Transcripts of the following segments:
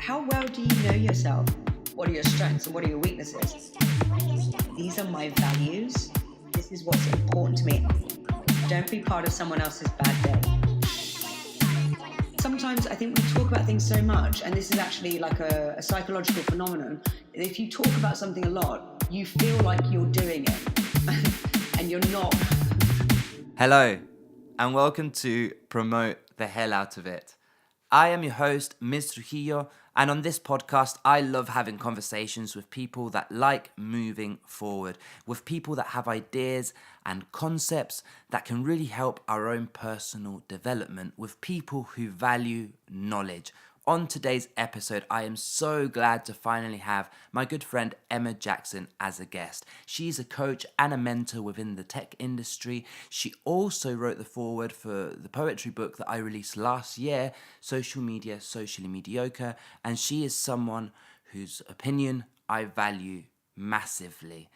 How well do you know yourself? What are your strengths and what are your weaknesses? These are my values. This is what's important to me. Don't be part of someone else's bad day. Sometimes I think we talk about things so much, and this is actually like a psychological phenomenon. If you talk about something a lot, you feel like you're doing it, and you're not. Hello, and welcome to Promote the Hell Out of It. I am your host, Ms. Trujillo, and on this podcast, I love having conversations with people that like moving forward, with people that have ideas and concepts that can really help our own personal development, with people who value knowledge. On today's episode, I am so glad to finally have my good friend Emma Jackson as a guest. She's a coach and a mentor within the tech industry. She also wrote the foreword for the poetry book that I released last year, Social Media, Socially Mediocre, and she is someone whose opinion I value massively.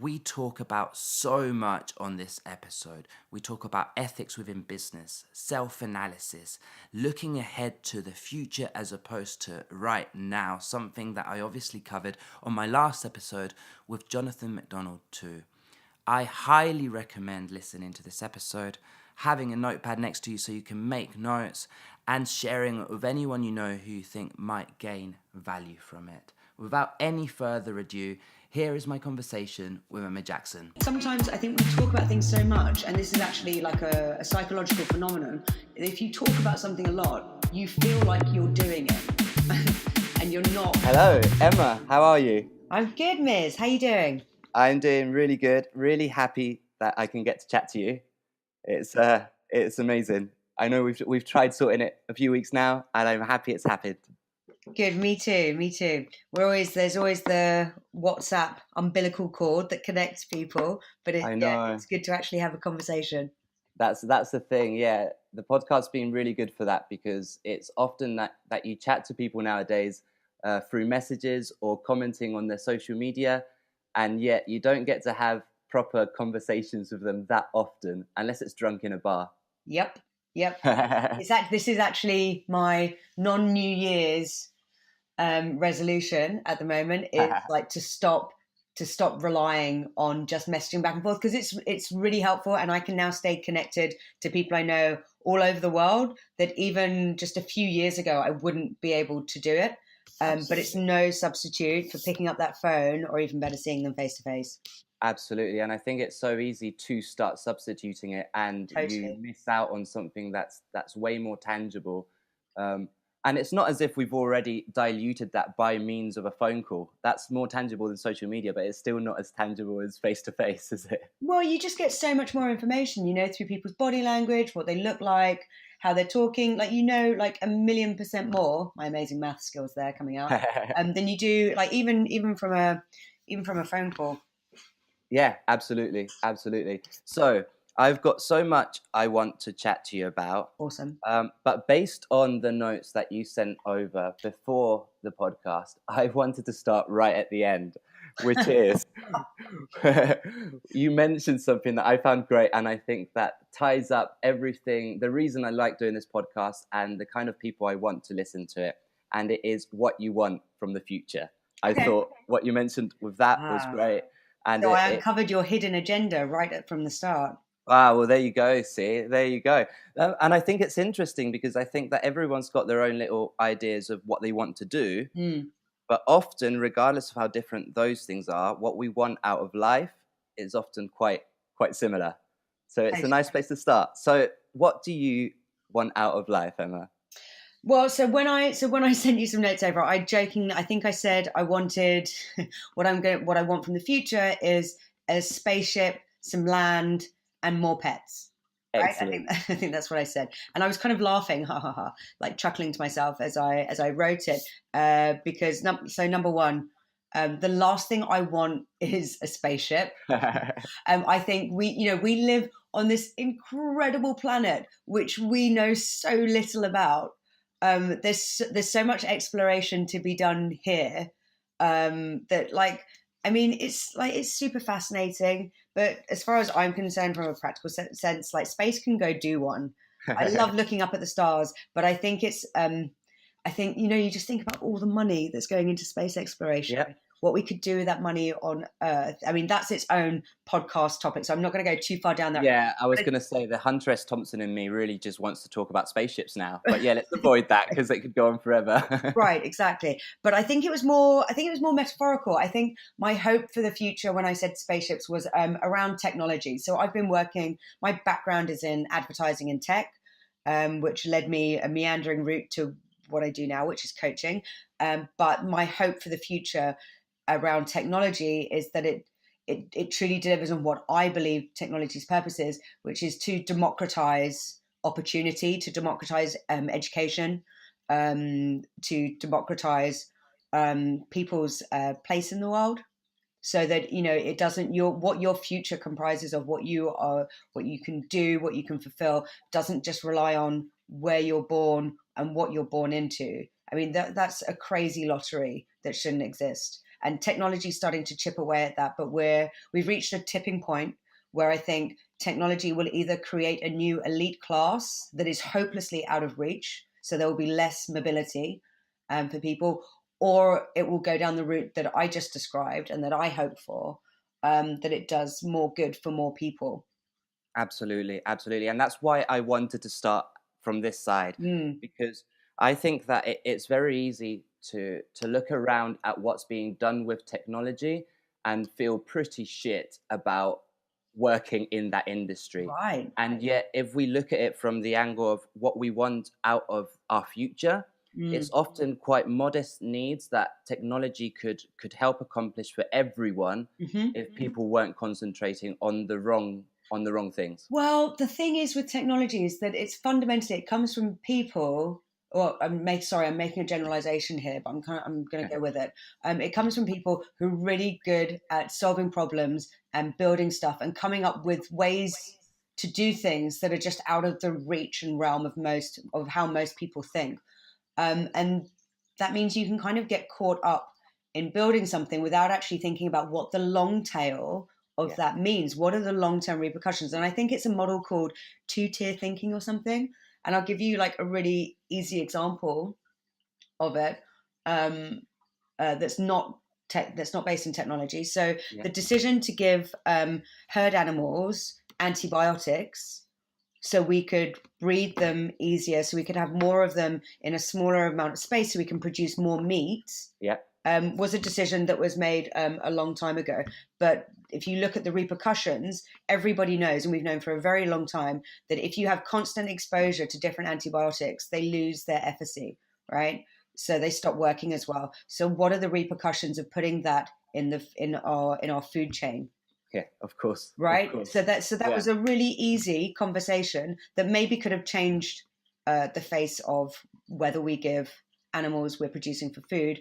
We talk about so much on this episode. We talk about ethics within business, self-analysis, looking ahead to the future as opposed to right now, something that I obviously covered on my last episode with Jonathan McDonald too. I highly recommend listening to this episode, having a notepad next to you so you can make notes, and sharing it with anyone you know who you think might gain value from it. Without any further ado, here is my conversation with Emma Jackson. Sometimes I think we talk about things so much, and this is actually like a psychological phenomenon. If you talk about something a lot, you feel like you're doing it, and you're not. Hello, Emma. How are you? I'm good, Miz. How you doing? I'm doing really good. Really happy that I can get to chat to you. It's amazing. I know we've tried sorting it a few weeks now, and I'm happy it's happened. Good, me too. There's always the WhatsApp umbilical cord that connects people, but I know. it's good to actually have a conversation. That's the thing. Yeah, the podcast's been really good for that because it's often that you chat to people nowadays through messages or commenting on their social media, and yet you don't get to have proper conversations with them that often unless it's drunk in a bar. Yep. This is actually my non-New Year's resolution at the moment. Is like to stop relying on just messaging back and forth, because it's really helpful, and I can now stay connected to people I know all over the world that even just a few years ago I wouldn't be able to do it. But it's no substitute for picking up that phone, or even better, seeing them face to face. Absolutely, and I think it's so easy to start substituting it, and Totally. you miss out on something that's way more tangible. And it's not as if we've already diluted that by means of a phone call. That's more tangible than social media, but it's still not as tangible as face to face, is it? Well, you just get so much more information, through people's body language, what they look like, how they're talking, like 1,000,000% more. My amazing math skills there coming out, than you do even from a phone call. Yeah, absolutely. So I've got so much I want to chat to you about. Awesome. But based on the notes that you sent over before the podcast, I wanted to start right at the end, which is you mentioned something that I found great, and I think that ties up everything, the reason I like doing this podcast and the kind of people I want to listen to it, and it is what you want from the future. I thought what you mentioned with that was great. And so I uncovered your hidden agenda right from the start. Wow, well, there you go. See, there you go. And I think it's interesting because I think that everyone's got their own little ideas of what they want to do. But often, regardless of how different those things are, what we want out of life is often quite similar. So it's a nice place to start. So what do you want out of life, Emma? Well, so when I sent you some notes over, I think I said I wanted what I want from the future is a spaceship, some land, and more pets. Right? Excellent. I think that's what I said, and I was kind of laughing, like chuckling to myself as I wrote it, because number one, the last thing I want is a spaceship. I think we live on this incredible planet which we know so little about. There's so much exploration to be done here, that it's super fascinating. But as far as I'm concerned, from a practical sense, like space can go do one. I love looking up at the stars, but I think I think, you just think about all the money that's going into space exploration. Yeah. What we could do with that money on Earth. I mean, that's its own podcast topic, so I'm not going to go too far down that. Yeah, I was going to say the Hunter S. Thompson in me really just wants to talk about spaceships now. But yeah, let's avoid that because it could go on forever. Right, exactly. But I think it was more metaphorical. I think my hope for the future when I said spaceships was around technology. So I've been my background is in advertising and tech, which led me a meandering route to what I do now, which is coaching. But my hope for the future around technology is that it truly delivers on what I believe technology's purpose is, which is to democratize opportunity, to democratize education, to democratize people's place in the world, so that it doesn't what your future comprises of, what you are, what you can do, what you can fulfill, doesn't just rely on where you're born and what you're born into. I mean, that's a crazy lottery that shouldn't exist. And technology is starting to chip away at that, but we've reached a tipping point where I think technology will either create a new elite class that is hopelessly out of reach, so there will be less mobility for people, or it will go down the route that I just described and that I hope for, that it does more good for more people. Absolutely, absolutely. And that's why I wanted to start from this side, because I think that it's very easy to look around at what's being done with technology and feel pretty shit about working in that industry. Right. And yet, if we look at it from the angle of what we want out of our future, it's often quite modest needs that technology could help accomplish for everyone if people weren't concentrating on the wrong things. Well, the thing is with technology is that it's fundamentally, it comes from people. Well, I'm making a generalization here, but I'm going to go with it. It comes from people who are really good at solving problems and building stuff and coming up with ways to do things that are just out of the reach and realm of how most people think. And that means you can kind of get caught up in building something without actually thinking about what the long tail of that means. What are the long-term repercussions? And I think it's a model called two-tier thinking or something. And I'll give you like a really easy example of it, that's not based in technology. So the decision to give herd animals antibiotics so we could breed them easier, so we could have more of them in a smaller amount of space, so we can produce more meat. Was a decision that was made a long time ago. But if you look at the repercussions, everybody knows, and we've known for a very long time, that if you have constant exposure to different antibiotics, they lose their efficacy, right? So they stop working as well. So what are the repercussions of putting that in our food chain? Yeah, of course. Right. Of course. So that was a really easy conversation that maybe could have changed the face of whether we give animals we're producing for food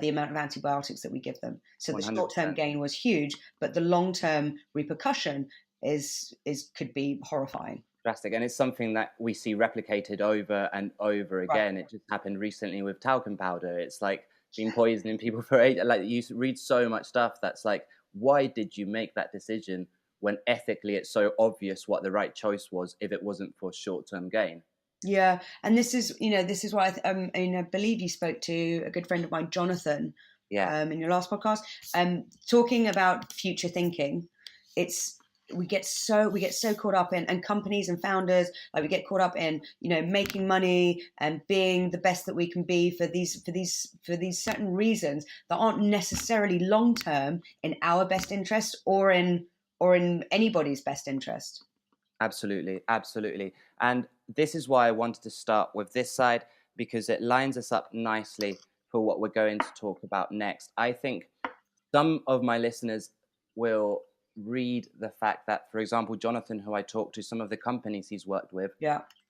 the amount of antibiotics that we give them. So the 100%. short-term gain was huge, but the long-term repercussion could be horrifying. Drastic. And it's something that we see replicated over and over again. Right. It just happened recently with talcum powder. It's like been poisoning people for age. Like, you read so much stuff that's like, why did you make that decision when ethically it's so obvious what the right choice was if it wasn't for short-term gain? Yeah, and this is why I believe you spoke to a good friend of mine, Jonathan, in your last podcast, talking about future thinking. We get so caught up in, and companies and founders, like, we get caught up in making money and being the best that we can be for these certain reasons that aren't necessarily long term in our best interest or in anybody's best interest. Absolutely. And this is why I wanted to start with this side, because it lines us up nicely for what we're going to talk about next. I think some of my listeners will read the fact that, for example, Jonathan, who I talked to, some of the companies he's worked with,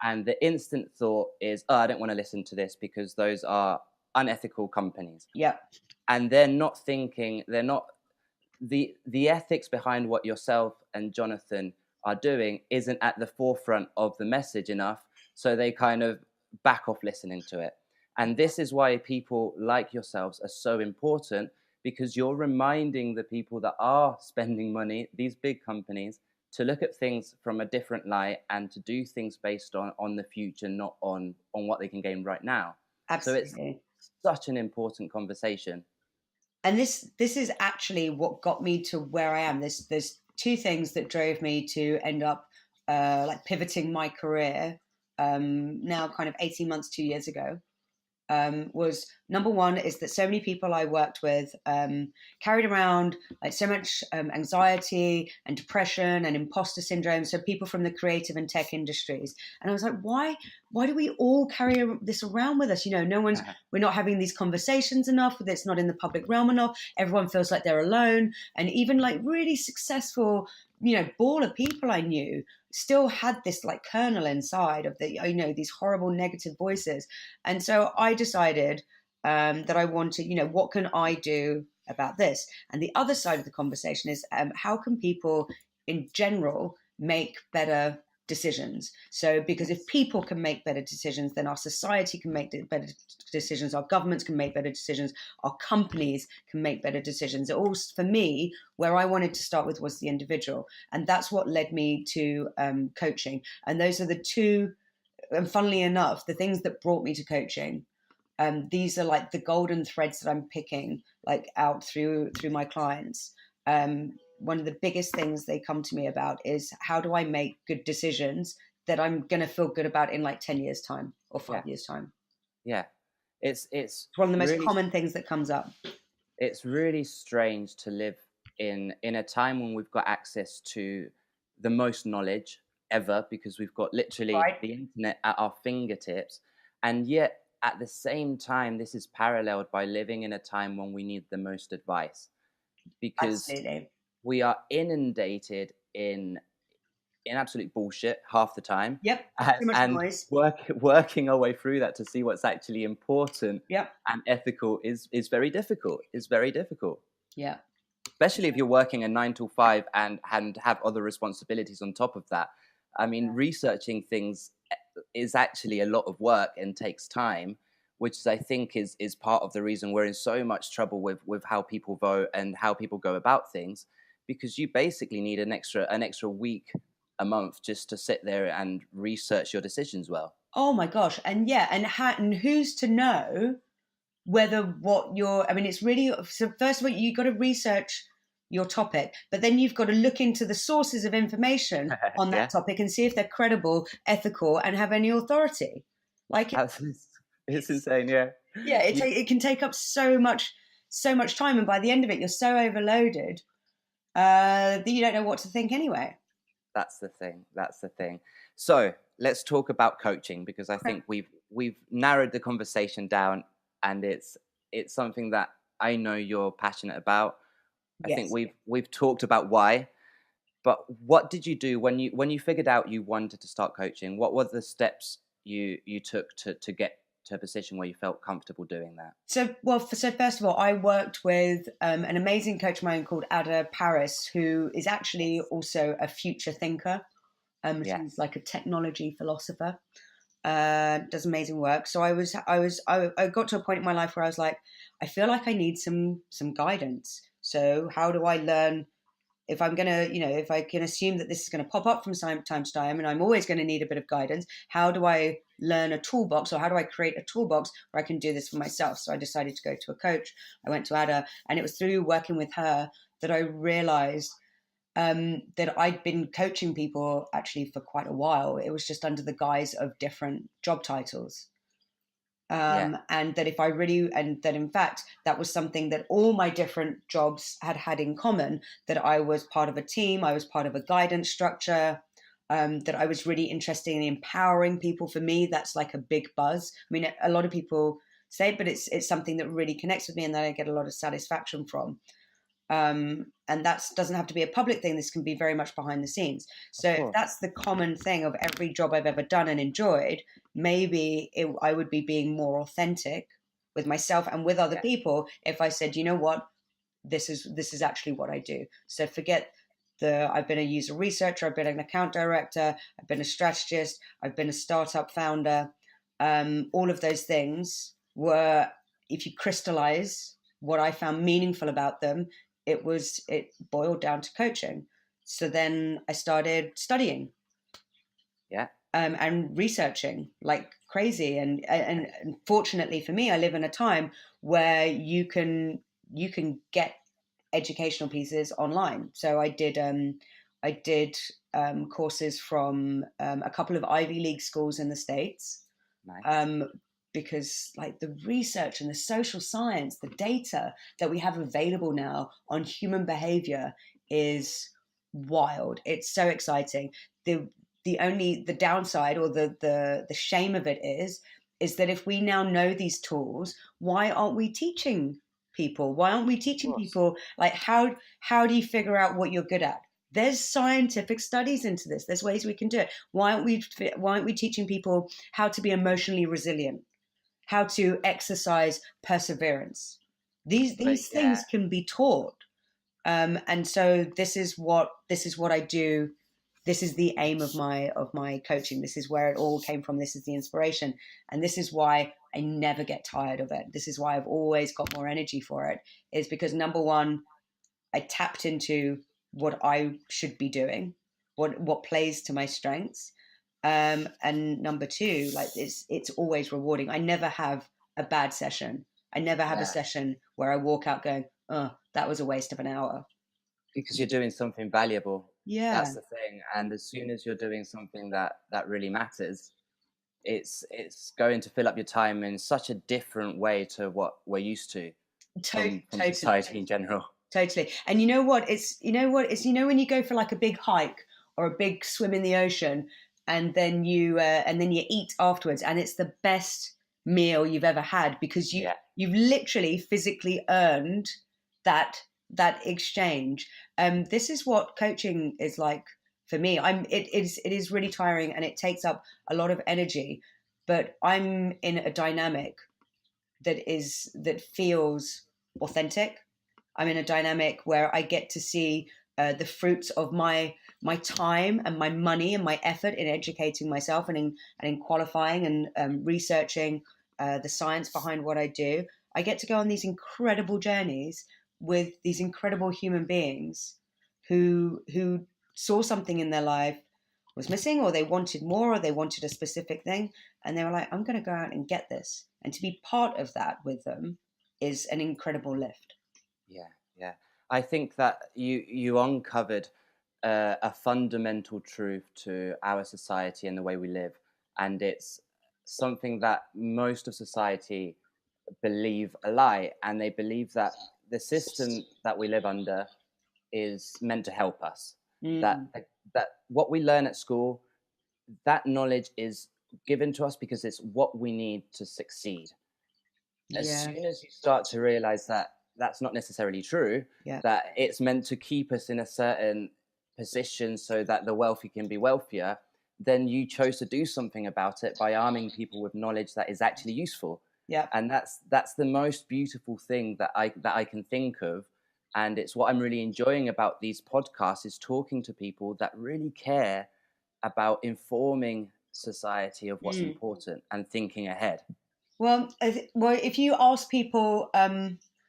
and the instant thought is, I don't want to listen to this because those are unethical companies. And they're not thinking, the ethics behind what yourself and Jonathan are doing isn't at the forefront of the message enough, so they kind of back off listening to it. And this is why people like yourselves are so important, because you're reminding the people that are spending money, these big companies, to look at things from a different light and to do things based on the future, not on what they can gain right now. So it's Absolutely. such an important conversation. And this is actually what got me to where I am. There's two things that drove me to end up like pivoting my career now kind of 18 months, 2 years ago. Was number one is that so many people I worked with carried around like so much anxiety and depression and imposter syndrome. So people from the creative and tech industries, and I was like, why do we all carry this around with us? You know, we're not having these conversations enough. It's not in the public realm enough. Everyone feels like they're alone, and even like really successful, you know, baller people I knew still had this like kernel inside of the, you know, these horrible negative voices. And so I decided that I wanted, you know, what can I do about this? And the other side of the conversation is how can people in general make better decisions? So, because if people can make better decisions, then our society can make better decisions, our governments can make better decisions, our companies can make better decisions. It all, for me, where I wanted to start with was the individual. And that's what led me to coaching. And those are the two, and funnily enough, the things that brought me to coaching, these are like the golden threads that I'm picking like out through my clients. One of the biggest things they come to me about is how do I make good decisions that I'm going to feel good about in like 10 years time or Yeah, 5 years time. yeah. It's It's one of the most really common things that comes up. it's really strange to live in a time when we've got access to the most knowledge ever, because we've got literally Right. the internet at our fingertips, and yet at the same time this is paralleled by living in a time when we need the most advice, because Absolutely. we are inundated in absolute bullshit half the time, Yep. Too much and noise. working our way through that to see what's actually important Yep. and ethical is very difficult. It's very difficult, Yeah. especially if you're working a 9 to 5 and have other responsibilities on top of that. I mean, researching things is actually a lot of work and takes time, which I think is part of the reason we're in so much trouble with how people vote and how people go about things, because you basically need an extra week a month just to sit there and research your decisions well. Oh my gosh. And yeah, and who's to know whether what you're, I mean, it's really, so first of all, you've got to research your topic, but then you've got to look into the sources of information on that Yeah, topic and see if they're credible, ethical, and have any authority. Like, that's it's it's, insane. Yeah, yeah, you, it can take up so much time. And by the end of it, you're so overloaded that you don't know what to think anyway. that's the thing. That's the thing. So let's talk about coaching, because I Okay. think we've narrowed the conversation down, and it's something that I know you're passionate about. I think Yes. we've talked about why, but what did you do when you figured out you wanted to start coaching? What were the steps you took to get to a position where you felt comfortable doing that? So, well, so first of all, I worked with an amazing coach of mine called Ada Paris, who is actually Yes. also a future thinker. She's Yes. like a technology philosopher. Does amazing work. So I got to a point in my life where I was like, I feel like I need some guidance. So how do I learn if I'm going to, you know, if I can assume that this is going to pop up from time to time and I'm always going to need a bit of guidance, how do I learn a toolbox, or how do I create a toolbox where I can do this for myself? So I decided to go to a coach. I went to Ada, and it was through working with her that I realized that I'd been coaching people actually for quite a while. It was just under the guise of different job titles. Yeah. And that if I really, and that in fact, that was something that all my different jobs had in common, that I was part of a team, I was part of a guidance structure, that I was really interested in empowering people. For me, that's like a big buzz. I mean, a lot of people say it, but it's something that really connects with me and that I get a lot of satisfaction from. And that doesn't have to be a public thing. This can be very much behind the scenes. Of So if course. that's the common thing of every job I've ever done and enjoyed, maybe I would be being more authentic with myself and with other Yeah. people if I said, you know what, this is actually what I do. So forget I've been a user researcher, I've been an account director, I've been a strategist, I've been a startup founder. All of those things were, if you crystallize what I found meaningful about them, it boiled down to coaching. So then I started studying Yeah. and researching like crazy. And fortunately for me, I live in a time where you can get educational pieces online. So I did courses from a couple of Ivy League schools in the States. Nice. Because like the research and the social science, the data that we have available now on human behavior is wild. It's so exciting. The downside or the shame of it is that if we now know these tools, why aren't we teaching people? Why aren't we teaching people like how do you figure out what you're good at? There's scientific studies into this. There's ways we can do it. Why aren't we teaching people how to be emotionally resilient? How to exercise perseverance? These things can be taught. And so this is what I do. This is the aim of my coaching. This is where it all came from. This is the inspiration, and this is why I never get tired of it. This is why I've always got more energy for it. Is because number one, I tapped into what I should be doing, what plays to my strengths, and number two, like it's always rewarding. I never have a bad session. I never have a session where I walk out going, "Oh, that was a waste of an hour." Because you're doing something valuable. Yeah, That's the thing. And as soon as you're doing something that really matters, it's going to fill up your time in such a different way to what we're used to from society in general. Totally. And you know what? It's when you go for like a big hike or a big swim in the ocean, and then you eat afterwards, and it's the best meal you've ever had because you've literally physically earned that exchange. This is what coaching is like for me. It is really tiring and it takes up a lot of energy, but I'm in a dynamic that feels authentic. I'm in a dynamic where I get to see the fruits of my time and my money and my effort in educating myself and in qualifying and researching the science behind what I do. I get to go on these incredible journeys with these incredible human beings who saw something in their life was missing, or they wanted more, or they wanted a specific thing, and they were like, I'm going to go out and get this. And to be part of that with them is an incredible lift. Yeah. I think that you uncovered a fundamental truth to our society and the way we live, and it's something that most of society believe a lie, and they believe that the system that we live under is meant to help us. That what we learn at school, that knowledge is given to us because it's what we need to succeed. As soon as you start to realize that that's not necessarily true, that it's meant to keep us in a certain position so that the wealthy can be wealthier, then you chose to do something about it by arming people with knowledge that is actually useful. And that's the most beautiful thing that I can think of. And it's what I'm really enjoying about these podcasts, is talking to people that really care about informing society of what's important and thinking ahead. Well, if you ask people,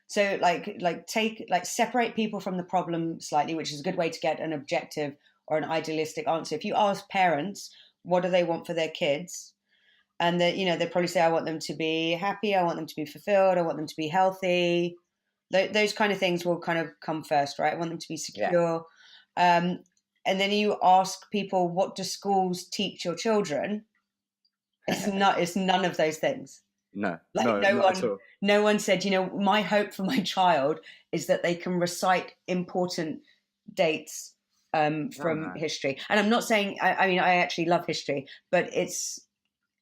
so separate people from the problem slightly, which is a good way to get an objective or an idealistic answer. If you ask parents, what do they want for their kids? And they probably say, I want them to be happy, I want them to be fulfilled, I want them to be healthy. Those kind of things will kind of come first, right? I want them to be secure. And then you ask people, what do schools teach your children? It's none of those things. No one said, my hope for my child is that they can recite important dates from history. And I'm not saying, I actually love history, but it's,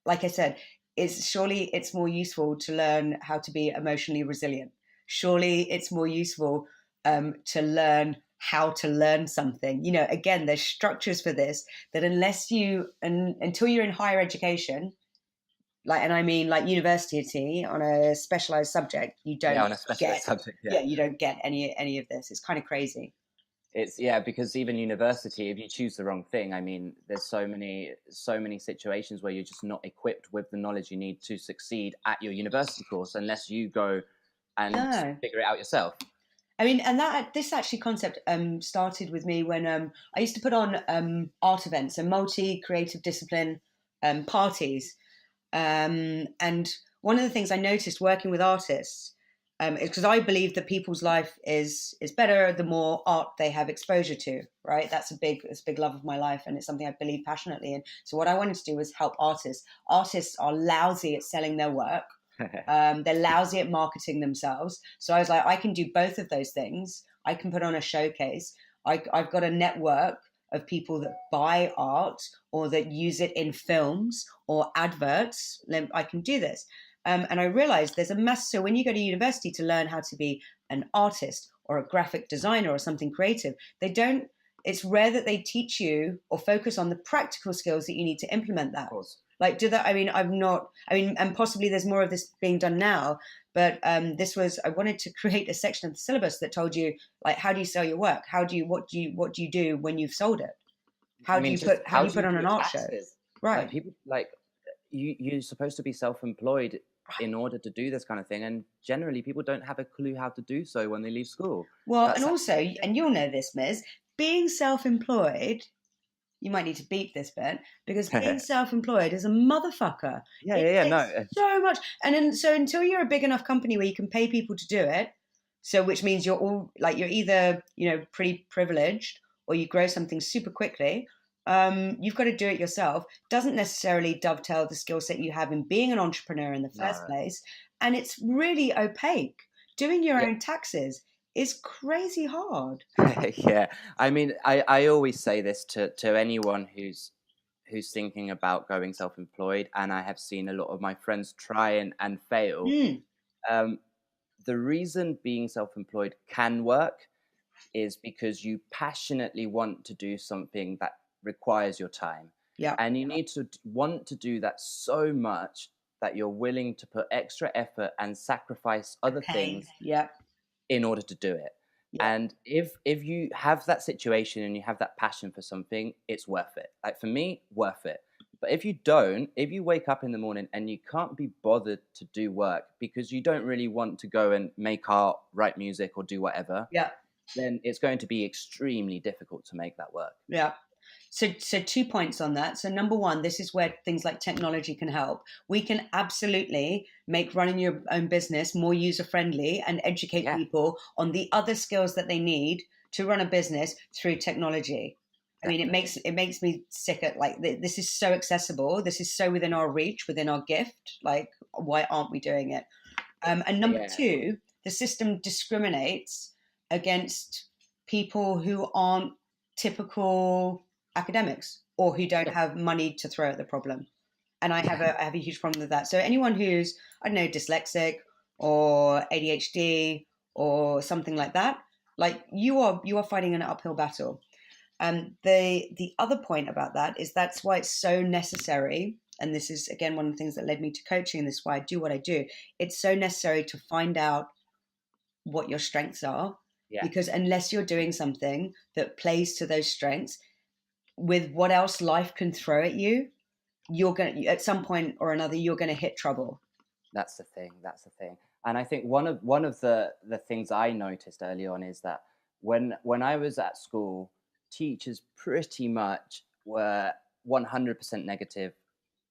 like I said, surely it's more useful to learn how to be emotionally resilient. Surely it's more useful to learn how to learn something. Again, there's structures for this that until you're in higher education, and I mean like university on a specialized subject, you don't you don't get any of this. It's kind of crazy. It's because even university, if you choose the wrong thing, I mean, there's so many situations where you're just not equipped with the knowledge you need to succeed at your university course unless you go and figure it out yourself. I mean, and this actually concept started with me when I used to put on art events and multi-creative discipline parties. And one of the things I noticed working with artists is because I believe that people's life is better the more art they have exposure to, right? It's a big love of my life, and it's something I believe passionately in. So what I wanted to do was help artists. Artists are lousy at selling their work. They're lousy at marketing themselves. So I was like, I can do both of those things. I can put on a showcase. I've got a network of people that buy art or that use it in films or adverts. I can do this. And I realized there's a mess. So when you go to university to learn how to be an artist or a graphic designer or something creative, it's rare that they teach you or focus on the practical skills that you need to implement that. Like, and possibly there's more of this being done now, but I wanted to create a section of the syllabus that told you, like, how do you sell your work? What do you do when you've sold it? How do you put on an art show? Right. Like people, like you're supposed to be self-employed in order to do this kind of thing, and generally people don't have a clue how to do so when they leave school. Well, and also, and you'll know this, Miz, being self-employed, you might need to beep this bit, because being self-employed is a motherfucker. No, so much. And so until you're a big enough company where you can pay people to do it, so which means you're either, pretty privileged or you grow something super quickly, you've got to do it yourself. Doesn't necessarily dovetail the skill set you have in being an entrepreneur in the first place. And it's really opaque. Doing your own taxes is crazy hard. Yeah. I mean, I always say this to anyone who's thinking about going self-employed, and I have seen a lot of my friends try and fail. The reason being self-employed can work is because you passionately want to do something that requires your time. Yeah. And you need to want to do that so much that you're willing to put extra effort and sacrifice other things in order to do it. Yeah. And if you have that situation and you have that passion for something, it's worth it. Like for me, worth it. But if you don't, if you wake up in the morning and you can't be bothered to do work because you don't really want to go and make art, write music, or do whatever, then it's going to be extremely difficult to make that work. Yeah. So 2 points on that. So number one, this is where things like technology can help. We can absolutely make running your own business more user-friendly and educate people on the other skills that they need to run a business through technology. I mean, it makes me sick at, like, this is so accessible. This is so within our reach, within our gift. Like, why aren't we doing it? And number two, the system discriminates against people who aren't typical academics or who don't have money to throw at the problem. And I have a huge problem with that. So anyone who's, I don't know, dyslexic or ADHD or something like that, like you are fighting an uphill battle. The other point about that is that's why it's so necessary. And this is, again, one of the things that led me to coaching, and this is why I do what I do. It's so necessary to find out what your strengths are, because unless you're doing something that plays to those strengths with what else life can throw at you, you're going to, at some point or another, you're going to hit trouble. That's the thing. And I think one of the things I noticed early on is that when I was at school, teachers pretty much were 100% negative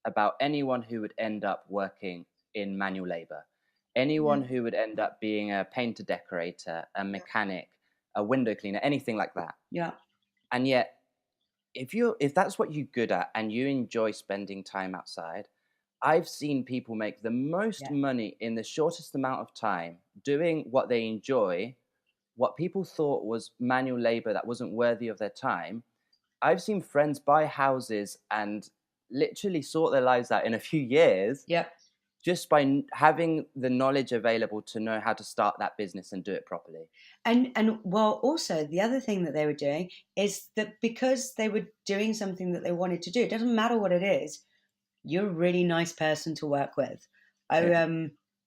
about anyone who would end up working in manual labor, anyone who would end up being a painter decorator, a mechanic, a window cleaner, anything like that. Yeah. And yet, if that's what you're good at and you enjoy spending time outside, I've seen people make the most money in the shortest amount of time doing what they enjoy. What people thought was manual labor that wasn't worthy of their time. I've seen friends buy houses and literally sort their lives out in a few years just by having the knowledge available to know how to start that business and do it properly. And well, also the other thing that they were doing is that because they were doing something that they wanted to do, it doesn't matter what it is, you're a really nice person to work with.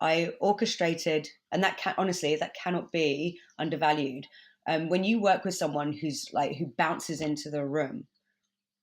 I orchestrated, and that honestly, that cannot be undervalued. When you work with someone who bounces into the room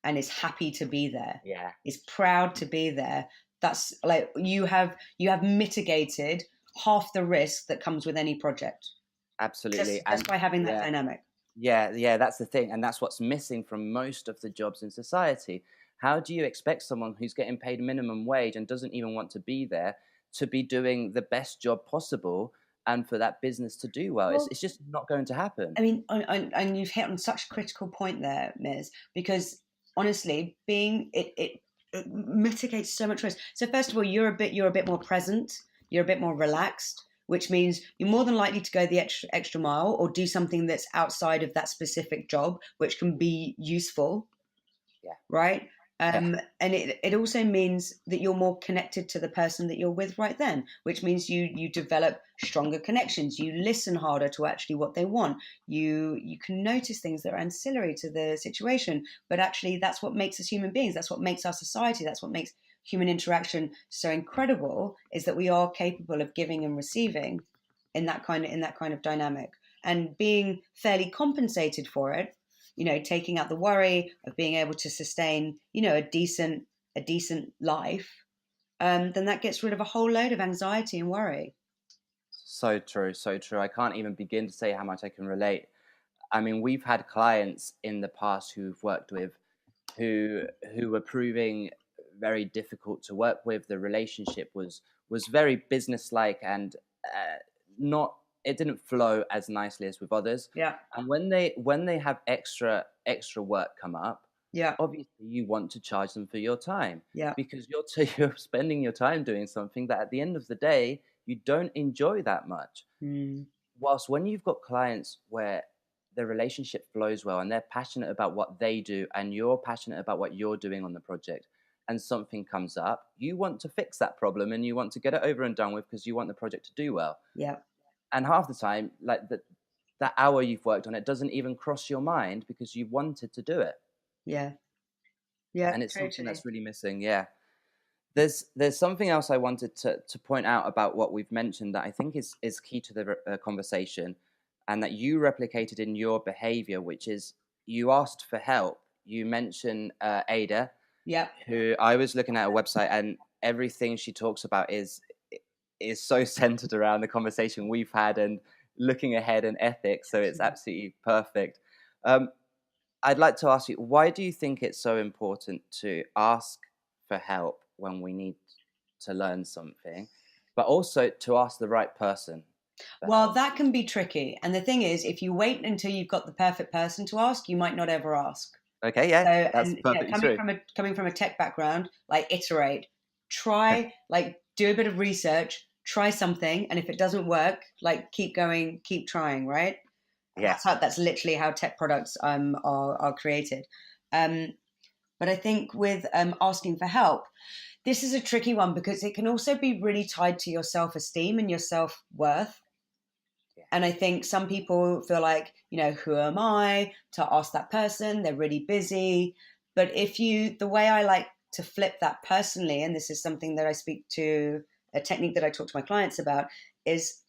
and is happy to be there, is proud to be there, that's like you have mitigated half the risk that comes with any project. Absolutely. Just by having that dynamic. Yeah, that's the thing. And that's what's missing from most of the jobs in society. How do you expect someone who's getting paid minimum wage and doesn't even want to be there to be doing the best job possible and for that business to do well? Well, It's just not going to happen. I mean, and you've hit on such a critical point there, Miz, because honestly, being it mitigates so much risk. So first of all, you're a bit more present, you're a bit more relaxed, which means you're more than likely to go the extra mile or do something that's outside of that specific job, which can be useful, Yeah. right? Yeah. And it also means that you're more connected to the person that you're with right then, which means you develop stronger connections. You listen harder to actually what they want. You can notice things that are ancillary to the situation, but actually that's what makes us human beings. That's what makes our society. That's what makes human interaction so incredible, is that we are capable of giving and receiving in that kind of dynamic, and being fairly compensated for it, taking out the worry of being able to sustain, a decent life, then that gets rid of a whole load of anxiety and worry. So true, so true. I can't even begin to say how much I can relate. I mean, we've had clients in the past who've worked with who were proving very difficult to work with. The relationship was very businesslike and not it didn't flow as nicely as with others. Yeah, And when they have extra work come up, yeah, obviously you want to charge them for your time yeah, because you're spending your time doing something that at the end of the day you don't enjoy that much. mm, Whilst when you've got clients where the relationship flows well and they're passionate about what they do and you're passionate about what you're doing on the project, and something comes up, you want to fix that problem and you want to get it over and done with because you want the project to do well. yeah, And half the time, like that hour you've worked on it doesn't even cross your mind because you wanted to do it. yeah, yeah, And it's something totally. that's really missing. Yeah. There's something else I wanted to point out about what we've mentioned that I think is key to the conversation, and that you replicated in your behavior, which is you asked for help. You mentioned Ada, Yeah, who I was looking at a website, and everything she talks about is so centered around the conversation we've had and looking ahead and ethics. So it's absolutely perfect. Um, I'd like to ask you, why do you think it's so important to ask for help when we need to learn something, but also to ask the right person for well, help? that can be tricky, and the thing is, if you wait until you've got the perfect person to ask, you might not ever ask. Okay, yeah, So, that's and perfectly true. coming from a tech background, like, iterate, try, like, do a bit of research, try something, and if it doesn't work, like, keep going, keep trying, right? Yeah, That's literally how tech products are created. Um, but I think with asking for help, this is a tricky one because it can also be really tied to your self esteem and your self worth. yeah, And I think some people feel like, who am I to ask that person? They're really busy. But the way I like to flip that personally, and this is something that I speak to, a technique that I talk to my clients about, is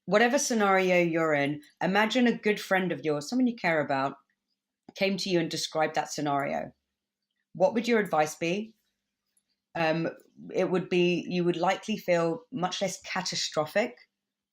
whatever scenario you're in, imagine a good friend of yours, someone you care about, came to you and described that scenario. What would your advice be? Um, it would be, you would likely feel much less catastrophic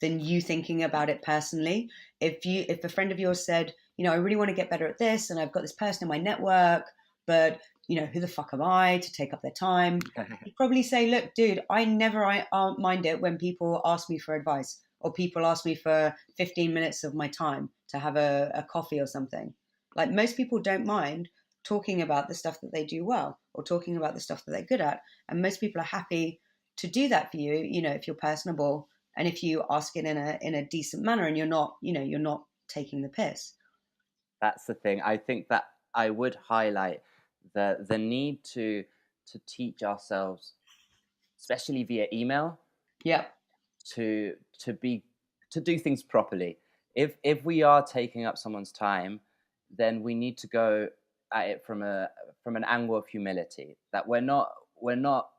than you thinking about it personally. If a friend of yours said, I really want to get better at this, and I've got this person in my network, but who the fuck am I to take up their time? You'd probably say, look, dude, I mind it when people ask me for advice, or people ask me for 15 minutes of my time to have a coffee or something. Like, most people don't mind talking about the stuff that they do well, or talking about the stuff that they're good at, and most people are happy to do that for you, if you're personable and if you ask it in a decent manner, and you're not taking the piss. that's the thing. I think that I would highlight the need to teach ourselves, especially via email, Yeah, to to be to do things properly. If we are taking up someone's time, then we need to go at it from an angle of humility, that we're not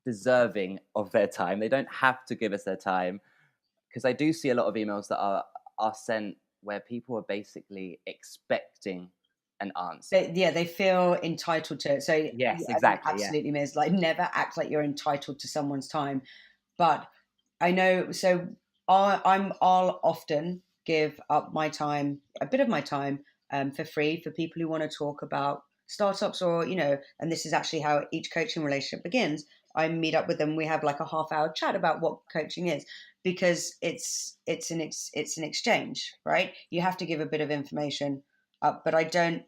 deserving of their time. They don't have to give us their time, because I do see a lot of emails that are sent where people are basically expecting an answer. they feel entitled to it. So Yes, I think exactly. Yeah. absolutely, Miz, like, never act like you're entitled to someone's time. But I know, so I'll often give up my time, a bit of my time, for free, for people who want to talk about startups, or and this is actually how each coaching relationship begins. I meet up with them. We have like a half-hour chat about what coaching is, because it's an exchange, right? You have to give a bit of information up, but I don't.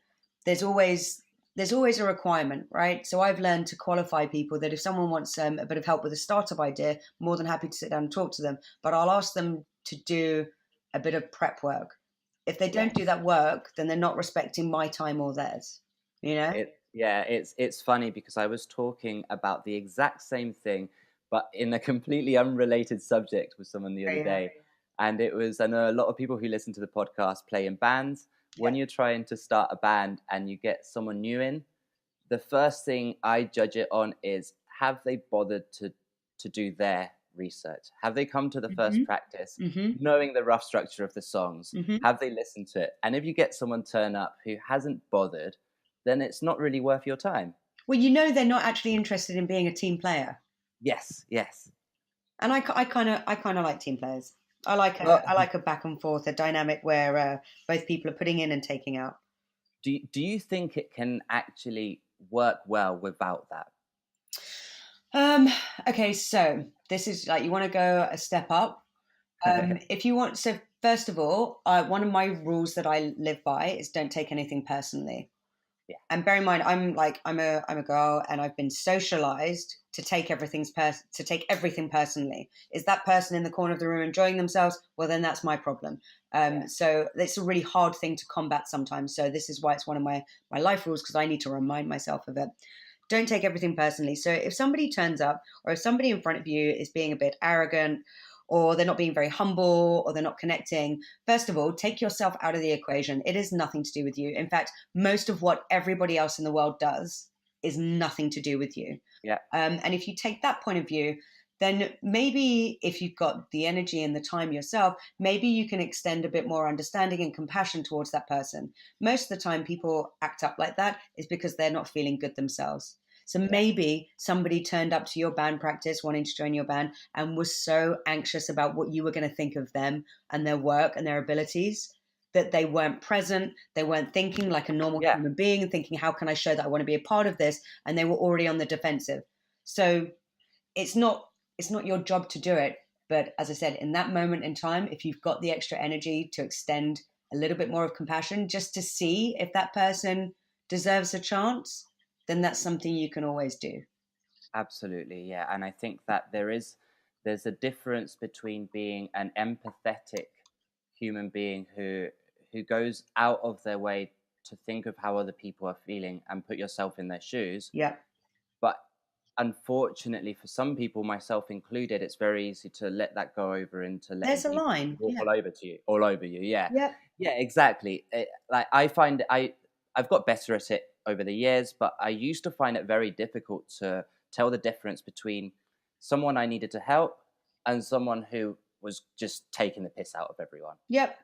There's always a requirement, right? So I've learned to qualify people that if someone wants a bit of help with a startup idea, more than happy to sit down and talk to them. But I'll ask them to do a bit of prep work. If they don't do that work, then they're not respecting my time or theirs. It's funny because I was talking about the exact same thing, but in a completely unrelated subject with someone the other day. And I know a lot of people who listen to the podcast play in bands. When you're trying to start a band and you get someone new in, the first thing I judge it on is, have they bothered to do their research? Have they come to the first practice knowing the rough structure of the songs? Have they listened to it? And if you get someone turn up who hasn't bothered, then it's not really worth your time. Well, they're not actually interested in being a team player. Yes. And I kind of like team players. I like a back and forth, a dynamic where both people are putting in and taking out. Do you think it can actually work well without that? Okay, so this is like, you want to go a step up. If you want, so first of all, one of my rules that I live by is don't take anything personally. Yeah. And bear in mind, I'm a girl, and I've been socialized to take everything personally. Is that person in the corner of the room enjoying themselves? Well, then that's my problem. So it's a really hard thing to combat sometimes. So this is why it's one of my life rules, because I need to remind myself of it. Don't take everything personally. So if somebody turns up, or if somebody in front of you is being a bit arrogant, or they're not being very humble, or they're not connecting, first of all, take yourself out of the equation. It is nothing to do with you. In fact, most of what everybody else in the world does is nothing to do with you. Yeah. And if you take that point of view, then maybe if you've got the energy and the time yourself, maybe you can extend a bit more understanding and compassion towards that person. Most of the time people act up like that is because they're not feeling good themselves. So maybe somebody turned up to your band practice wanting to join your band and was so anxious about what you were going to think of them and their work and their abilities that they weren't present. They weren't thinking like a normal human being and thinking, how can I show that I want to be a part of this? And they were already on the defensive. So it's not your job to do it. But as I said, in that moment in time, if you've got the extra energy to extend a little bit more of compassion just to see if that person deserves a chance, then that's something you can always do. Absolutely, yeah. And I think that there's a difference between being an empathetic human being who goes out of their way to think of how other people are feeling and put yourself in their shoes. Yeah. But unfortunately, for some people, myself included, it's very easy to let that go over into letting there's a line walk all over you. Yeah. Yep. Yeah, exactly. Like I find I've got better at it over the years, but I used to find it very difficult to tell the difference between someone I needed to help and someone who was just taking the piss out of everyone. Yep.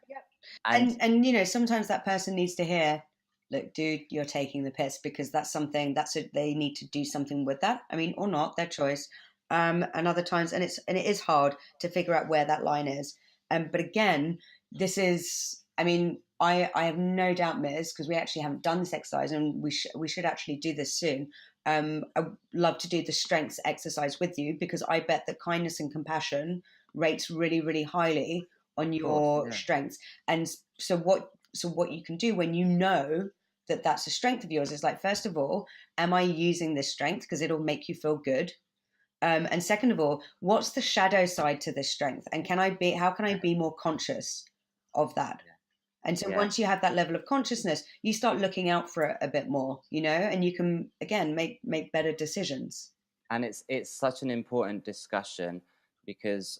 And sometimes that person needs to hear, look, dude, you're taking the piss, because they need to do something with that. I mean, or not, their choice. And other times, and it is hard to figure out where that line is. But again, this is, I mean, I have no doubt, Miz, because we actually haven't done this exercise, and we should actually do this soon. I'd love to do the strengths exercise with you, because I bet that kindness and compassion rates really, really highly on your strengths. And so what you can do when you know that that's a strength of yours is, like, first of all, am I using this strength because it'll make you feel good? And second of all, what's the shadow side to this strength? And how can I be more conscious of that? And so once you have that level of consciousness, you start looking out for it a bit more, and you can, again, make better decisions. And it's such an important discussion, because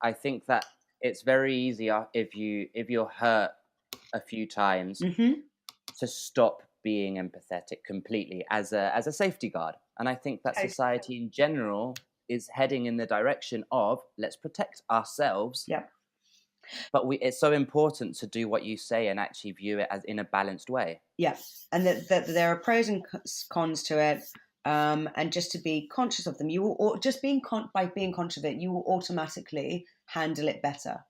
I think that it's very easy if you're hurt a few times to stop being empathetic completely as a safety guard. And I think that society in general is heading in the direction of, let's protect ourselves. Yeah. But it's so important to do what you say and actually view it as in a balanced way. Yeah, and that there are pros and cons to it, and just to be conscious of them. You will by being conscious of it, you will automatically handle it better.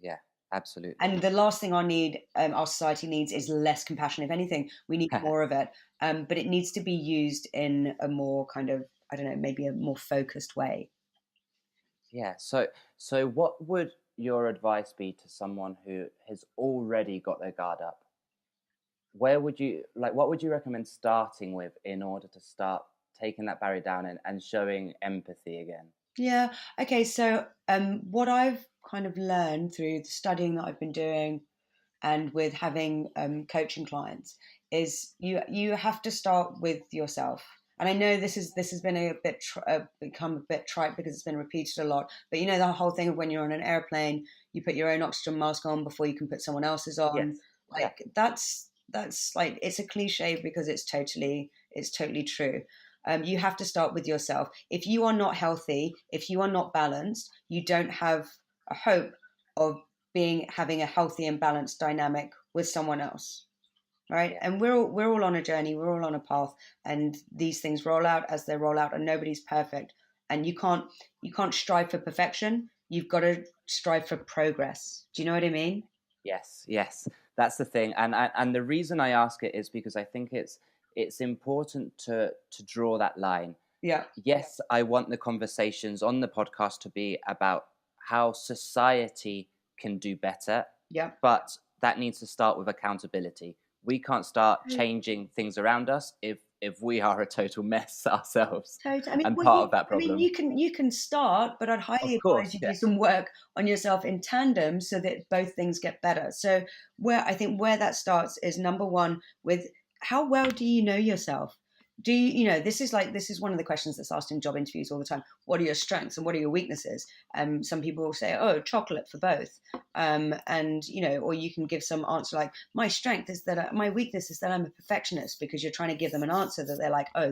Yeah. Absolutely. And the last thing our society needs, is less compassion. If anything, we need more of it. But it needs to be used in a more kind of, I don't know, maybe a more focused way. Yeah. So what would your advice be to someone who has already got their guard up? Where would you like? What would you recommend starting with in order to start taking that barrier down and showing empathy again? Yeah. Okay. So, what I've kind of learned through the studying that I've been doing and with having coaching clients is you have to start with yourself. And I know this has been a bit become a bit trite because it's been repeated a lot. But you know the whole thing of when you're on an airplane, you put your own oxygen mask on before you can put someone else's on. Yes. Yeah. Like that's like, it's a cliche because it's totally true. You have to start with yourself. If you are not healthy, if you are not balanced, you don't have a hope of having a healthy and balanced dynamic with someone else, right? Yeah. And we're all on a journey, we're all on a path, and these things roll out as they roll out, and nobody's perfect. And you can't strive for perfection. You've got to strive for progress. Do you know what I mean? Yes. Yes. That's the thing, and the reason I ask it is because I think it's important to draw that line. Yeah, Yes, I want the conversations on the podcast to be about how society can do better, yeah. but that needs to start with accountability. We can't start changing things around us if we are a total mess ourselves Totally. I mean, and well, part of that problem. you can start, but I'd highly Of advise course, you do yeah. some work on yourself in tandem so that both things get better. So where that starts is number one with, how well do you know yourself? Do this is one of the questions that's asked in job interviews all the time. What are your strengths and what are your weaknesses? Some people will say, oh, chocolate for both. And or you can give some answer like, my strength is that my weakness is that I'm a perfectionist, because you're trying to give them an answer that they're like, oh,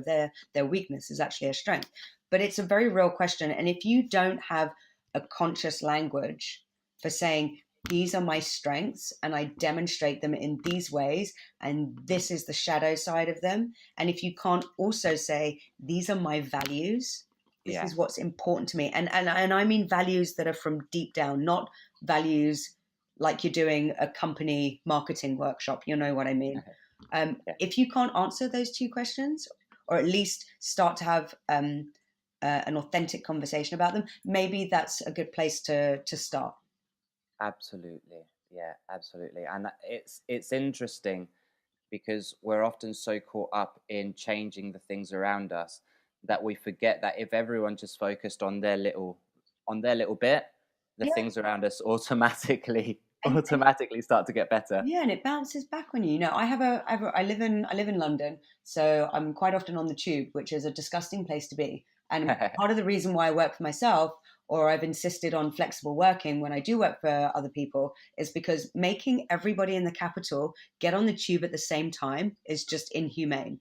their weakness is actually a strength. But it's a very real question, and if you don't have a conscious language for saying, these are my strengths and I demonstrate them in these ways, and this is the shadow side of them, and if you can't also say, these are my values, this Yeah. is what's important to me, and I mean values that are from deep down, not values like you're doing a company marketing workshop. You know what I mean? Yeah. If you can't answer those two questions, or at least start to have an authentic conversation about them, maybe that's a good place to start. Absolutely. Yeah, absolutely. And it's interesting because we're often so caught up in changing the things around us that we forget that if everyone just focused on their little bit, the Yeah, things around us automatically and automatically start to get better. yeah, and it bounces back on you. I live in London, so I'm quite often on the tube, which is a disgusting place to be. And part of the reason why I work for myself, or I've insisted on flexible working when I do work for other people, is because making everybody in the capital get on the tube at the same time is just inhumane.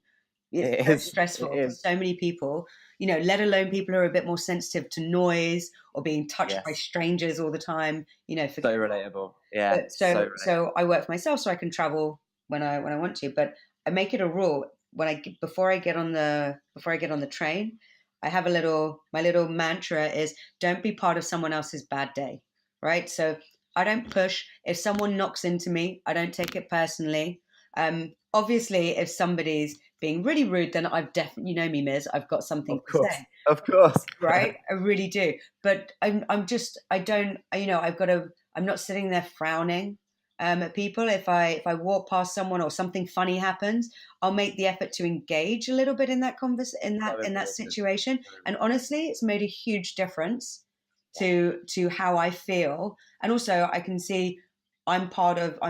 It's It so is. It stressful for is. so many people, let alone people who are a bit more sensitive to noise or being touched by Yes. strangers all the time, for So relatable. Yeah. but So so I work for myself, so I can travel when I want to. But I make it a rule before I get on the train, I have my little mantra is, don't be part of someone else's bad day, right? So I don't push. If someone knocks into me, I don't take it personally. Obviously, if somebody's being really rude, then I've definitely, me, Miz, I've got something of to course. say, Of course. right? I really do. But I'm just, I don't, I've got to, I'm not sitting there frowning at people. If I walk past someone or something funny happens, I'll make the effort to engage a little bit in that So in that important. situation. So And important. honestly, it's made a huge difference Yeah. to how I feel. And also I can see I'm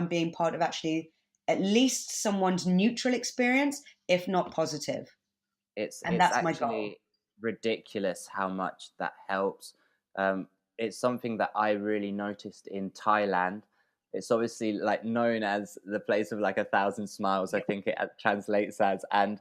being part of actually at least someone's neutral experience, if not positive. And It's that's my goal. actually ridiculous how much that helps. It's something that I really noticed in Thailand. It's obviously like known as the place of like a thousand smiles. I think it translates as, and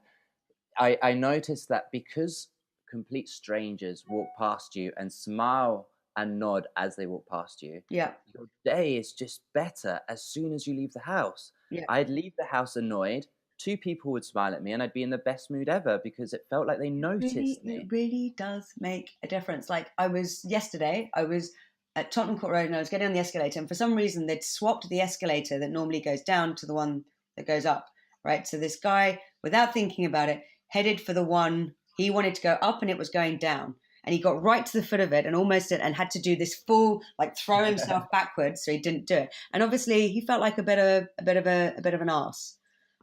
I noticed that because complete strangers walk past you and smile and nod as they walk past you, Yeah. your day is just better as soon as you leave the house. Yeah. I'd leave the house annoyed. Two people would smile at me, and I'd be in the best mood ever because it felt like they Really, noticed it me. really does make a difference. Like I was yesterday, I was at Tottenham Court Road, and I was getting on the escalator, and for some reason they'd swapped the escalator that normally goes down to the one that goes up, right? So this guy, without thinking about it, headed for the one he wanted to go up, and it was going down. And he got right to the foot of it and almost and had to do this full like throw himself backwards, so he didn't do it. And obviously he felt like a bit of an arse.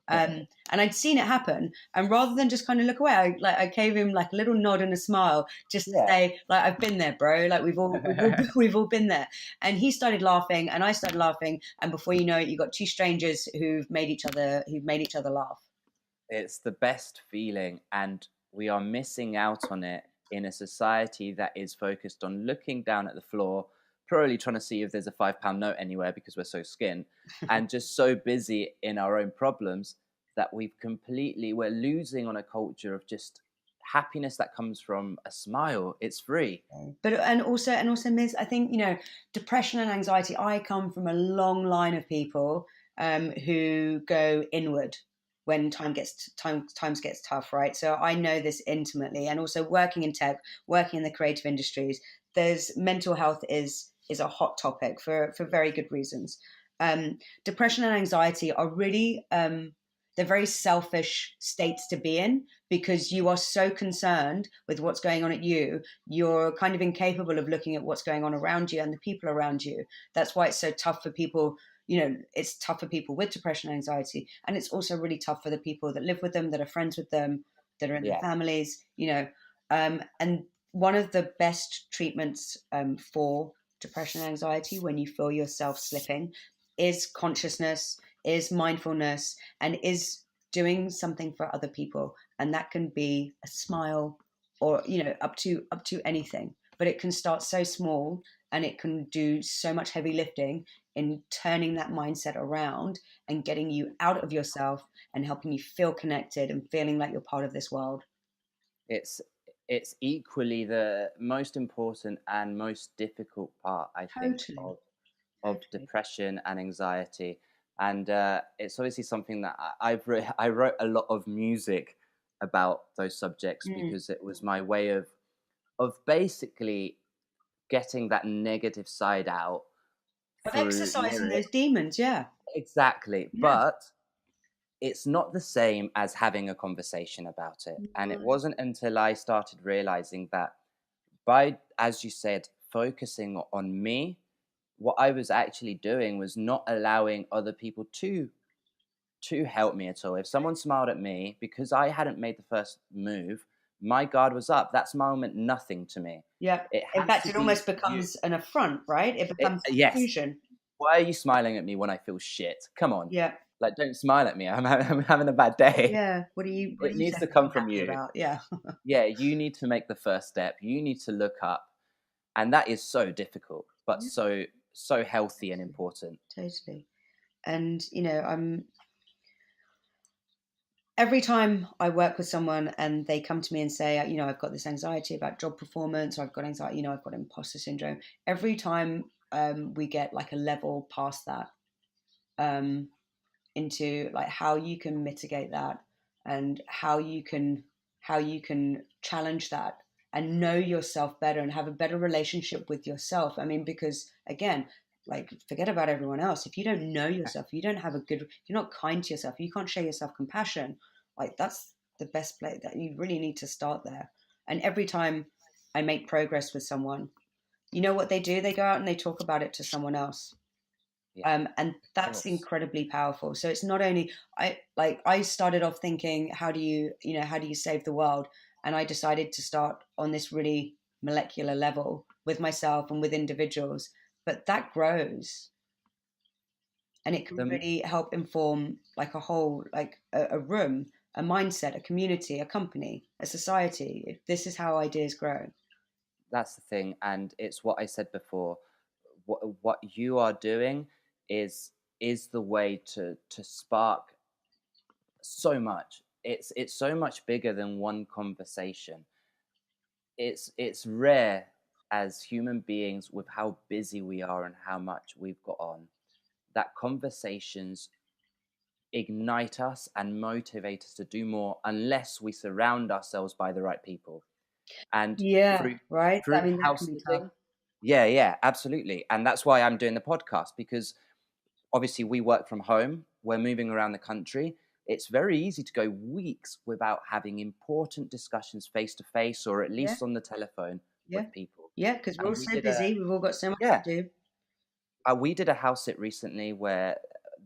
And I'd seen it happen, and rather than just kind of look away, I gave him like a little nod and a smile, just to say, like, I've been there, bro. Like we've all been there. And he started laughing, and I started laughing, and before you know it, you got two strangers who've made each other laugh. It's the best feeling, and we are missing out on it in a society that is focused on looking down at the floor, probably trying to see if there's a £5 note anywhere because we're so skinned, and just so busy in our own problems that we're losing on a culture of just happiness that comes from a smile. It's free. But and also Miss, I think, depression and anxiety. I come from a long line of people who go inward when times gets tough, right? So I know this intimately, and also working in tech, working in the creative industries, there's mental health is a hot topic for very good reasons. Depression and anxiety are really they're very selfish states to be in, because you are so concerned with what's going on at you, you're kind of incapable of looking at what's going on around you and the people around you. That's why it's so tough for people. It's tough for people with depression and anxiety, and it's also really tough for the people that live with them, that are friends with them, that are in their families. And one of the best treatments for depression and anxiety, when you feel yourself slipping, is consciousness, is mindfulness, and is doing something for other people. And that can be a smile, or up to anything. But it can start so small, and it can do so much heavy lifting in turning that mindset around and getting you out of yourself and helping you feel connected and feeling like you're part of this world. It's equally the most important and most difficult part, I think, of depression and anxiety. And it's obviously something that I wrote a lot of music about those subjects, because it was my way of basically getting that negative side out, of exercising those demons. Exactly. But it's not the same as having a conversation about it. And it wasn't until I started realizing that by, as you said, focusing on me, what I was actually doing was not allowing other people to help me at all. If someone smiled at me, because I hadn't made the first move, my guard was up. That smile meant nothing to me. Yeah. In fact, it almost becomes an affront, right? It becomes confusion. Why are you smiling at me when I feel shit? Come on. Yeah. Like, don't smile at me. I'm having a bad day. Yeah. It needs to come from you. About? Yeah. Yeah, you need to make the first step. You need to look up. And that is so difficult, but so healthy and important. Totally. And, every time I work with someone and they come to me and say, I've got this anxiety about job performance, or I've got anxiety, I've got imposter syndrome. Every time we get like a level past that, into like how you can mitigate that, and how you can challenge that and know yourself better and have a better relationship with yourself. I mean, because again, like, forget about everyone else. If you don't know yourself, you don't have you're not kind to yourself, you can't show yourself compassion, like, that's the best place. That you really need to start there. And every time I make progress with someone, you know what they do? They go out and they talk about it to someone else. And that's incredibly powerful. So it's not only I started off thinking, how do you save the world? And I decided to start on this really molecular level with myself and with individuals. But that grows, and it can really help inform like a whole, like a room, a mindset, a community, a company, a society. This is how ideas grow. That's the thing. And it's what I said before. What you are doing is the way to spark so much. It's so much bigger than one conversation. It's rare as human beings, with how busy we are and how much we've got on, that conversations ignite us and motivate us to do more, unless we surround ourselves by the right people. And right. through house sitting, Yeah, absolutely. And that's why I'm doing the podcast, because obviously we work from home, we're moving around the country. It's very easy to go weeks without having important discussions face to face, or at Yeah, least on the telephone yeah, with people. yeah. Because we're all And we so did a busy. We've all got so much to yeah, do. we did a house sit recently where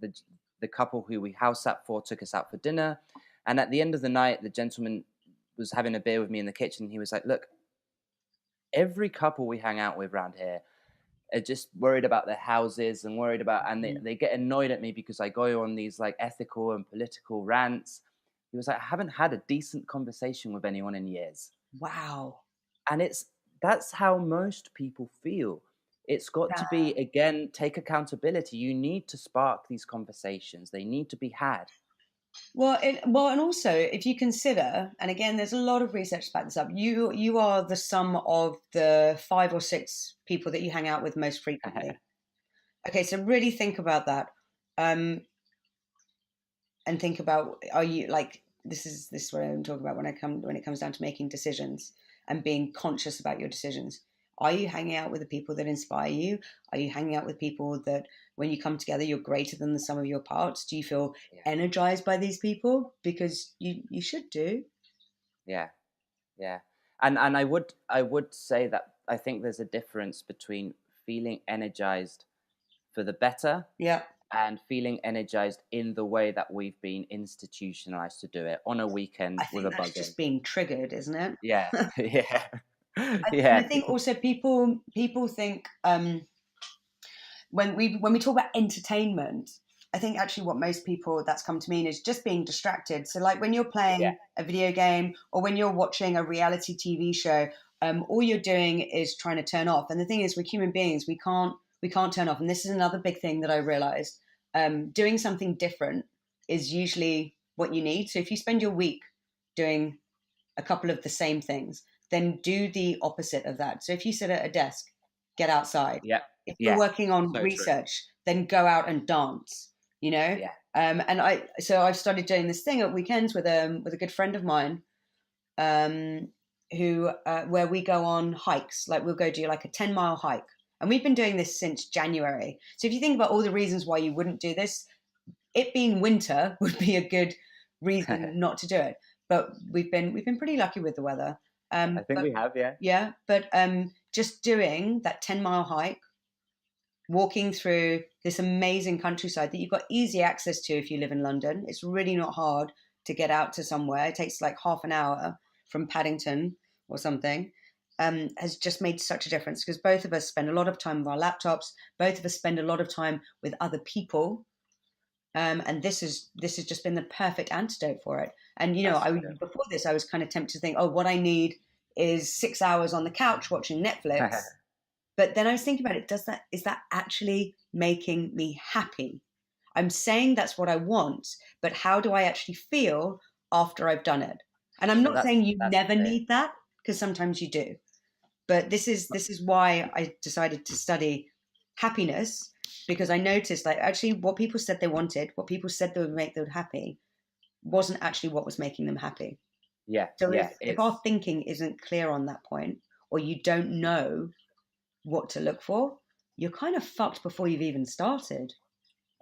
the the couple who we house sat for took us out for dinner, and at the end of the night, the gentleman was having a beer with me in the kitchen. He was like, "Look, every couple we hang out with around here are just worried about their houses and worried about, and Mm. they get annoyed at me because I go on these like ethical and political rants." He was like, "I haven't had a decent conversation with anyone in years." Wow. And that's how most people feel. It's got to be, again, take accountability. You need to spark these conversations. They need to be had. Well, and also if you consider, and again, there's a lot of research to back this up. You are the sum of the 5 or 6 people that you hang out with most frequently. Okay, so really think about that, and think about, are you like, this is what I'm talking about when it comes down to making decisions and being conscious about your decisions. Are you hanging out with the people that inspire you? Are you hanging out with people that when you come together you're greater than the sum of your parts? Do you feel Yeah, energized by these people? Because you should do. yeah, yeah. And I would say that I think there's a difference between feeling energized for the better Yeah, and feeling energized in the way that we've been institutionalized to do it on a I weekend with think a that's buzzing. just being triggered, isn't it? Yeah, yeah, And yeah. I think also people think, when we talk about entertainment, I think actually what most people that's come to mean is just being distracted. So like when you're Yeah, playing a video game or when you're watching a reality TV show, all you're doing is trying to turn off. And the thing is, we're human beings. We can't turn off. And this is another big thing that I realized. Doing something different is usually what you need. So if you spend your week doing a couple of the same things, then do the opposite of that. So if you sit at a desk, get outside. yeah, If you're yeah. working on So true. research, then go out and dance, you know? Yeah. And I've started doing this thing at weekends with a good friend of mine, um, who where we go on hikes. Like we'll go do like a 10-mile hike. And we've been doing this since January. So if you think about all the reasons why you wouldn't do this, it being winter would be a good reason not to do it. But we've been pretty lucky with the weather. I think But we have, yeah. yeah, but just doing that 10-mile hike, walking through this amazing countryside that you've got easy access to if you live in London. It's really not hard to get out to somewhere. It takes like half an hour from Paddington or something. Has just made such a difference because both of us spend a lot of time with our laptops. Both of us spend a lot of time with other people, and this has just been the perfect antidote for it. And That's I true. before this I was kind of tempted to think, oh, what I need is 6 hours on the couch watching Netflix. But then I was thinking about it. Is that actually making me happy? I'm saying that's what I want, but how do I actually feel after I've done it? And I'm Well, not saying you that's the never thing. need that because sometimes you do. But this is why I decided to study happiness, because I noticed like actually what people said they wanted, what people said they would make them happy, wasn't actually what was making them happy. Yeah, So yeah. if our thinking isn't clear on that point, or you don't know what to look for, you're kind of fucked before you've even started.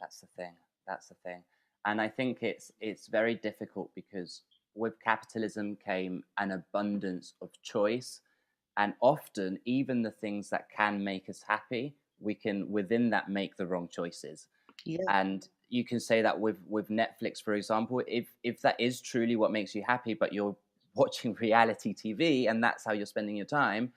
That's the thing. That's the thing. And I think it's very difficult because with capitalism came an abundance of choice, and often even the things that can make us happy, we can within that make the wrong choices. Yeah. And you can say that with Netflix, for example, if that is truly what makes you happy, but you're watching reality TV and that's how you're spending your time,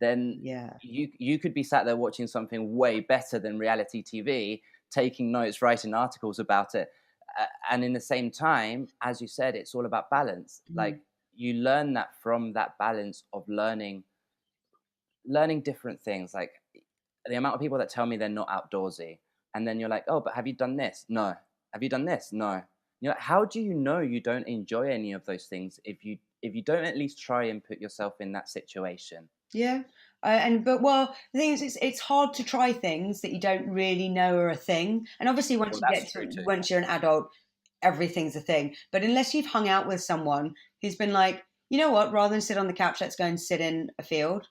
then Yeah. you could be sat there watching something way better than reality TV, taking notes, writing articles about it. And in the same time, as you said, it's all about balance. Mm. Like you learn that from that balance of learning different things. Like the amount of people that tell me they're not outdoorsy, and then you're like, oh, but have you done this? No. Have you done this? No. You're like, how do you know you don't enjoy any of those things if you don't at least try and put yourself in that situation? Yeah. But well, the thing is, it's hard to try things that you don't really know are a thing. And obviously, Well, once you that's get to true too. once you're an adult, everything's a thing. But unless you've hung out with someone who's been like, you know what, rather than sit on the couch, let's go and sit in a field.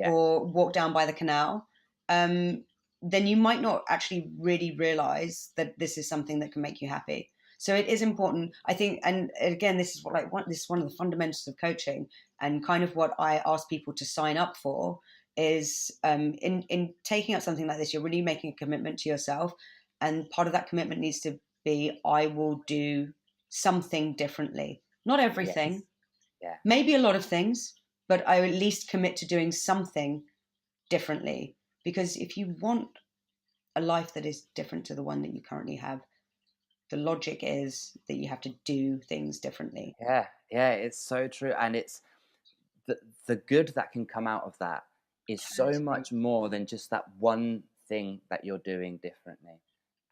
or walk down by the canal, then you might not actually really realize that this is something that can make you happy. So it is important, I think. And again, this is this is one of the fundamentals of coaching, and kind of what I ask people to sign up for is in taking up something like this, you're really making a commitment to yourself. And part of that commitment needs to be, I will do something differently. Not everything, maybe a lot of things, but I at least commit to doing something differently. Because if you want a life that is different to the one that you currently have, the logic is that you have to do things differently. Yeah, it's so true. And it's the good that can come out of that is so much more than just that one thing that you're doing differently.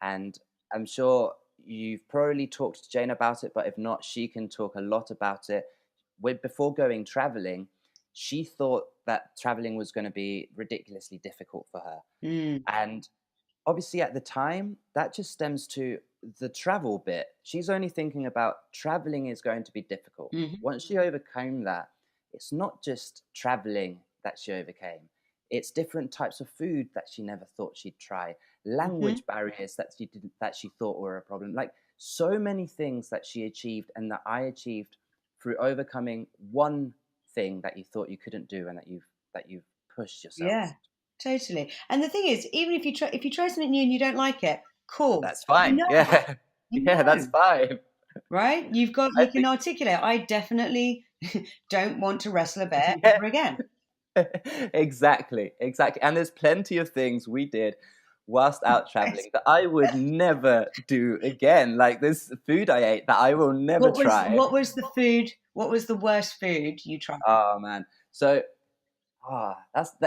And I'm sure you've probably talked to Jane about it, but if not, she can talk a lot about it. Before going traveling, she thought that traveling was going to be ridiculously difficult for her. And obviously at the time, that just stems to the travel bit. She's only thinking about traveling is going to be difficult. Once she overcame that, it's not just traveling that she overcame. It's different types of food that she never thought she'd try, language barriers that she thought were a problem. Like so many things that she achieved and that I achieved through overcoming one thing that you thought you couldn't do and that you've pushed yourself. Yeah, totally. And the thing is, even if you try something new and you don't like it, cool. That's fine. That's fine. Right? You can articulate, I definitely don't want to wrestle a bear ever again. Exactly. And there's plenty of things we did whilst out traveling that I would never do again. Like this food I ate that I will never try. What was the food? What was the worst food you tried? Oh man. So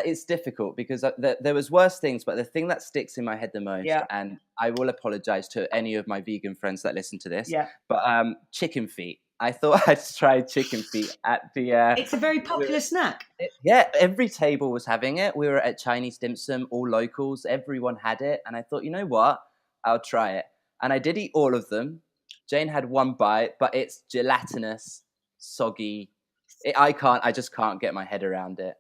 it's difficult because there was worse things, but the thing that sticks in my head the most, and I will apologize to any of my vegan friends that listen to this, but chicken feet. I thought I'd try chicken feet at the... it's a very popular snack. Every table was having it. We were at Chinese dim sum, all locals. Everyone had it. And I thought, you know what? I'll try it. And I did eat all of them. Jane had one bite, but it's gelatinous, soggy. I just can't get my head around it.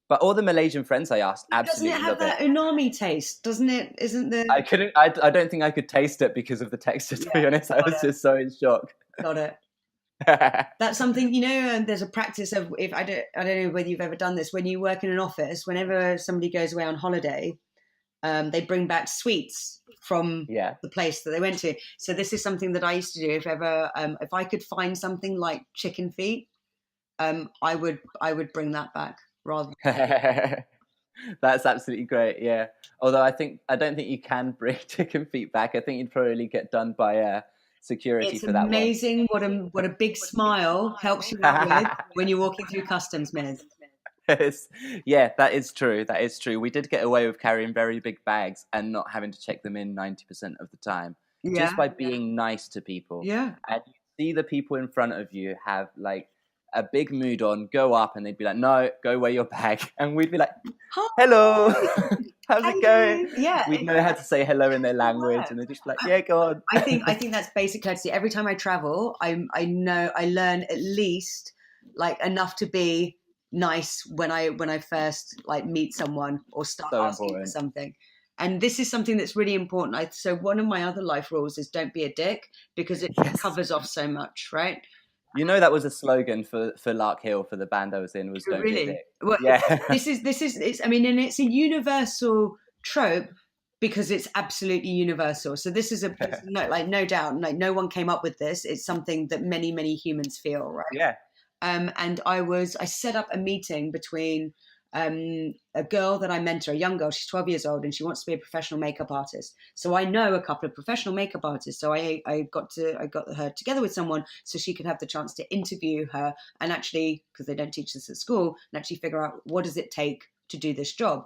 But all the Malaysian friends I asked absolutely love it. Doesn't it have that umami taste? Doesn't it? Isn't the... I don't think I could taste it because of the texture, to be honest. I was just so in shock. Got it. That's something, there's a practice of, if I don't know whether you've ever done this, when you work in an office, whenever somebody goes away on holiday, they bring back sweets from the place that they went to. So this is something that I used to do. If I could find something like chicken feet, I would bring that back rather. That's absolutely great. Yeah. Although I don't think you can bring chicken feet back. I think you'd probably get done by security for that one. It's amazing what a big smile helps you out with when you're walking through customs, Miz. Yeah, that is true. We did get away with carrying very big bags and not having to check them in 90% of the time, just by being nice to people. Yeah. And you see the people in front of you have like a big mood on, go up, and they'd be like, no, go wear your bag. And we'd be like, hello, how's it going? Yeah. We'd know how to say hello in their language, and they're just like, yeah, go on. I think that's basic courtesy. Every time I travel, I learn at least like enough to be nice when I first like meet someone or start asking for something. And this is something that's really important. So one of my other life rules is don't be a dick, because it covers off so much, right? That was a slogan for Lark Hill, for the band I was in, was don't be a dick. Well, this is and it's a universal trope because it's absolutely universal. So this is no doubt, like no one came up with this. It's something that many, many humans feel, right? Yeah. And I set up a meeting between a girl that I mentor, a young girl. She's 12 years old and she wants to be a professional makeup artist. So I know a couple of professional makeup artists. So I got her together with someone so she could have the chance to interview her and actually, because they don't teach this at school, and actually figure out what does it take to do this job.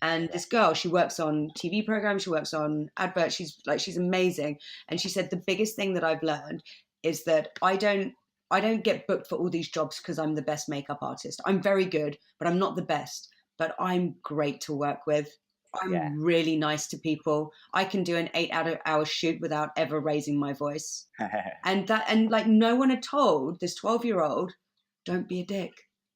And this girl, she works on TV programs, she works on adverts. She's amazing. And she said the biggest thing that I've learned is that I don't get booked for all these jobs because I'm the best makeup artist. I'm very good, but I'm not the best. But I'm great to work with. I'm really nice to people. I can do an 8-hour shoot without ever raising my voice. and like no one had told this 12-year-old, don't be a dick.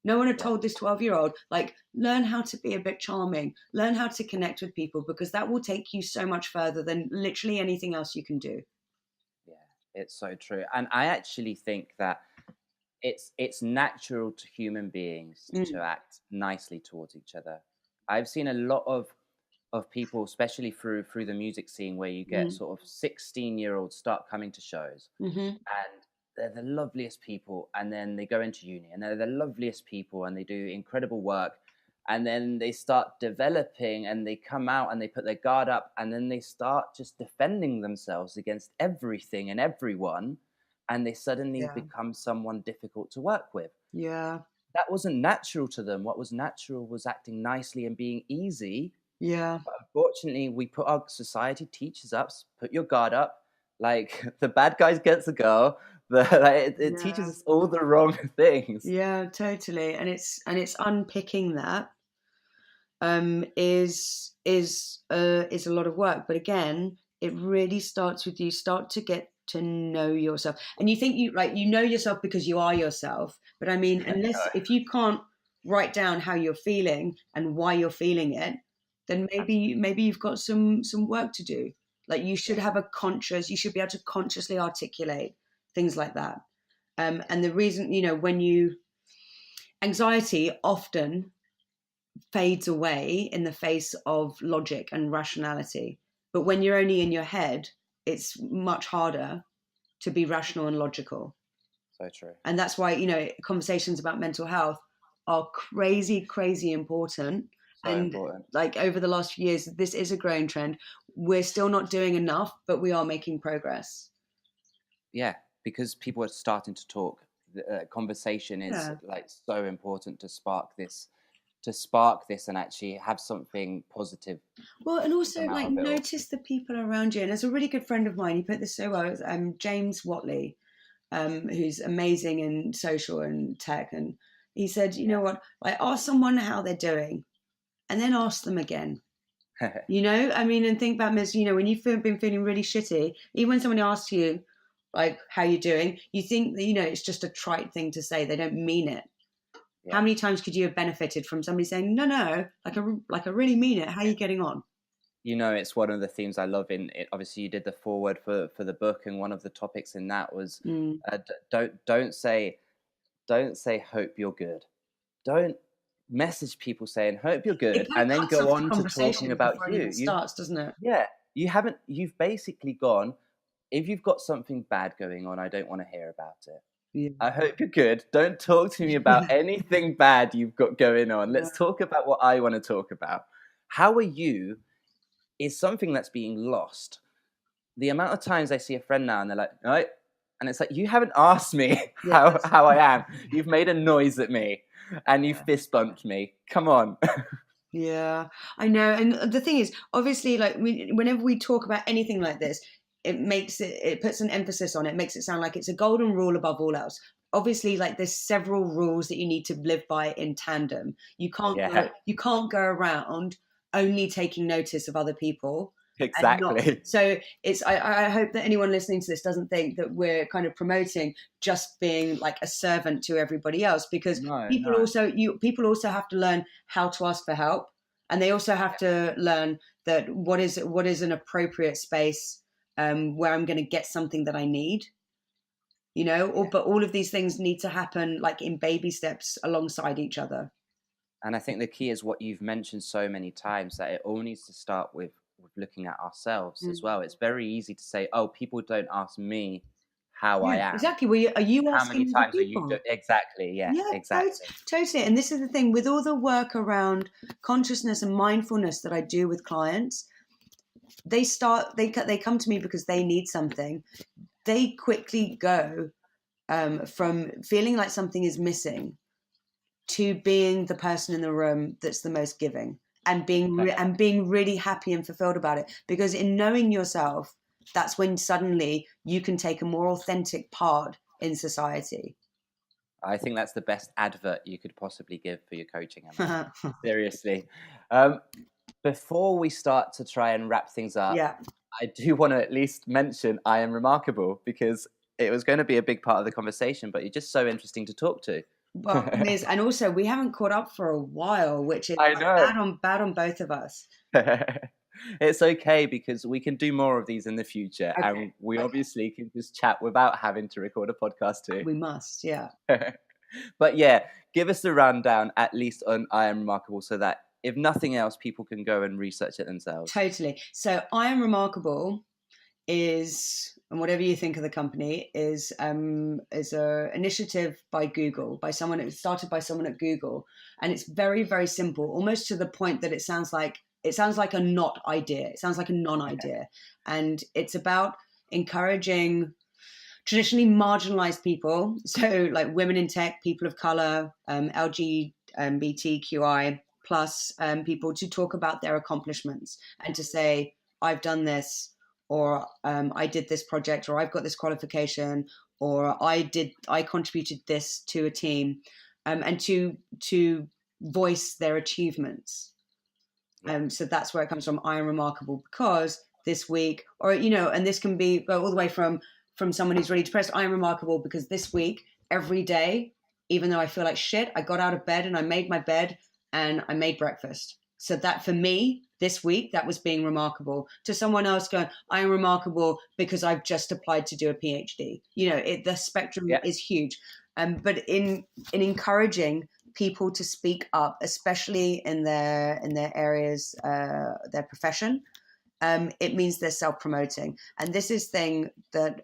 No one had told this 12-year-old, like, learn how to be a bit charming, learn how to connect with people, because that will take you so much further than literally anything else you can do. Yeah, it's so true. And I actually think that it's natural to human beings to act nicely towards each other. I've seen a lot of people, especially through the music scene, where you get sort of 16-year-olds start coming to shows, and they're the loveliest people, and then they go into uni and they're the loveliest people and they do incredible work, and then they start developing and they come out and they put their guard up, and then they start just defending themselves against everything and everyone, and they suddenly become someone difficult to work with. Yeah. That wasn't natural to them. What was natural was acting nicely and being easy. Yeah. But unfortunately, our society teaches us, put your guard up. Like, the bad guys get to go. It teaches us all the wrong things. Yeah, totally. And it's unpicking that is a lot of work. But again, it really starts with you start to get to know yourself. And you think you know yourself because you are yourself. But I mean, if you can't write down how you're feeling and why you're feeling it, then maybe you've got some work to do. Like, you should have you should be able to consciously articulate things like that. And the reason, anxiety often fades away in the face of logic and rationality. But when you're only in your head, it's much harder to be rational and logical. So true. And that's why, conversations about mental health are crazy, crazy important. Important. Like, over the last few years, this is a growing trend. We're still not doing enough, but we are making progress. Yeah, because people are starting to talk. The conversation is like so important to spark this and actually have something positive. Well, and also like notice the people around you. And there's a really good friend of mine, he put this so well, James Watley, who's amazing in social and tech. And he said, you know what, like, ask someone how they're doing and then ask them again. And think about this, when you've been feeling really shitty, even when someone asks you, like, how you doing, you think that, it's just a trite thing to say. They don't mean it. Yeah. How many times could you have benefited from somebody saying, no, like I really mean it. How are you getting on? It's one of the themes I love in it. Obviously, you did the foreword for the book, and one of the topics in that was don't say hope you're good. Don't message people saying hope you're good and then go on to talking about you. It starts, doesn't it? Yeah, you've basically gone, if you've got something bad going on, I don't want to hear about it. Yeah. I hope you're good. Don't talk to me about anything bad you've got going on. Let's talk about what I want to talk about. How are you is something that's being lost. The amount of times I see a friend now and they're like, no, and it's like, you haven't asked me how I am. You've made a noise at me and you fist bumped me. Come on. Yeah, I know. And the thing is, obviously, like, whenever we talk about anything like this, it puts an emphasis on it, makes it sound like it's a golden rule above all else. Obviously, like, there's several rules that you need to live by in tandem. You can't go around only taking notice of other people. Exactly. So I hope that anyone listening to this doesn't think that we're kind of promoting just being like a servant to everybody else, because people also have to learn how to ask for help, and they also have to learn that what is an appropriate space where I'm going to get something that I need. But all of these things need to happen like in baby steps alongside each other. And I think the key is what you've mentioned so many times, that it all needs to start with looking at ourselves as well. It's very easy to say, oh, people don't ask me how I am. Exactly. Well, are you how asking many times people? Are you exactly? Yeah, exactly. Totally. And this is the thing with all the work around consciousness and mindfulness that I do with clients. They come to me because they need something. They quickly go from feeling like something is missing to being the person in the room that's the most giving, and being really happy and fulfilled about it. Because in knowing yourself, that's when suddenly you can take a more authentic part in society. I think that's the best advert you could possibly give for your coaching, Emma. Seriously. Before we start to try and wrap things up, I do want to at least mention I Am Remarkable, because it was going to be a big part of the conversation, but you're just so interesting to talk to. Well, Miz, and also we haven't caught up for a while, which is I like know. bad on both of us. It's okay because we can do more of these in the future, Okay. and we obviously can just chat without having to record a podcast too. We must, yeah. But yeah, give us a rundown at least on I Am Remarkable, so that if nothing else, people can go and research it themselves. Totally. So I Am Remarkable is, and whatever you think of the company, is a initiative by Google, by someone. It was started by someone at Google, and it's very, very simple, almost to the point that it sounds like a not idea. It sounds like a non-idea, and it's about encouraging traditionally marginalized people, so like women in tech, people of color, LGBTQI plus people, to talk about their accomplishments and to say, I've done this, or I did this project, or I've got this qualification, or I contributed this to a team, and to voice their achievements. So that's where it comes from. I am remarkable because this week, or and this can go all the way from someone who's really depressed. I am remarkable because this week, every day, even though I feel like shit, I got out of bed and I made my bed and I made breakfast. So that for me, this week, that was being remarkable. To someone else going, I am remarkable because I've just applied to do a PhD. The spectrum is huge. But in encouraging people to speak up, especially in their areas, their profession, it means they're self-promoting. And this is thing that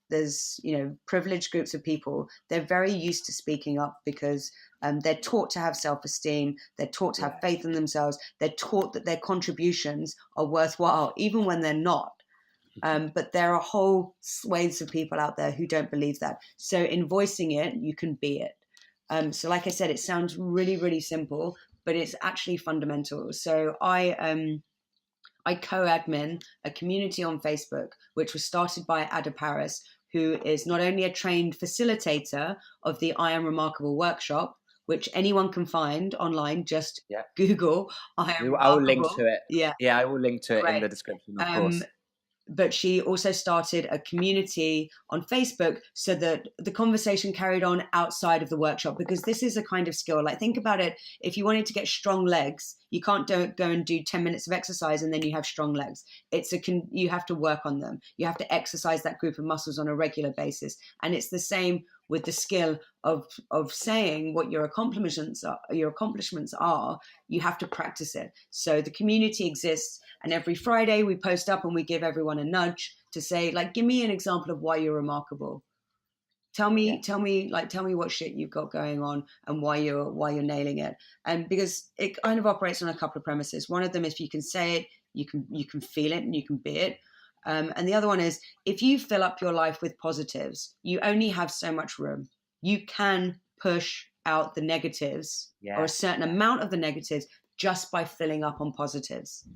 there's privileged groups of people, they're very used to speaking up because they're taught to have self-esteem, they're taught to have faith in themselves, they're taught that their contributions are worthwhile even when they're not. But there are whole swathes of people out there who don't believe that. So in voicing it, you can be it. So like I said, it sounds really, really simple, but it's actually fundamental. So I co-admin a community on Facebook, which was started by Ada Paris, who is not only a trained facilitator of the I Am Remarkable workshop, which anyone can find online. Just Google I Am Remarkable. I will link to it. Yeah, I will link to it in the description, of course. But she also started a community on Facebook so that the conversation carried on outside of the workshop, because this is a kind of skill. Like, think about it. If you wanted to get strong legs, you can't go and do 10 minutes of exercise and then you have strong legs. You have to work on them. You have to exercise that group of muscles on a regular basis. And it's the same with the skill of saying what your accomplishments are. You have to practice it. So the community exists, and every Friday we post up and we give everyone a nudge to say, like, give me an example of why you're remarkable. Tell me what shit you've got going on and why you're nailing it. And because it kind of operates on a couple of premises. One of them, if you can say it, you can feel it and you can be it. And the other one is, if you fill up your life with positives, you only have so much room. You can push out the negatives or a certain amount of the negatives just by filling up on positives.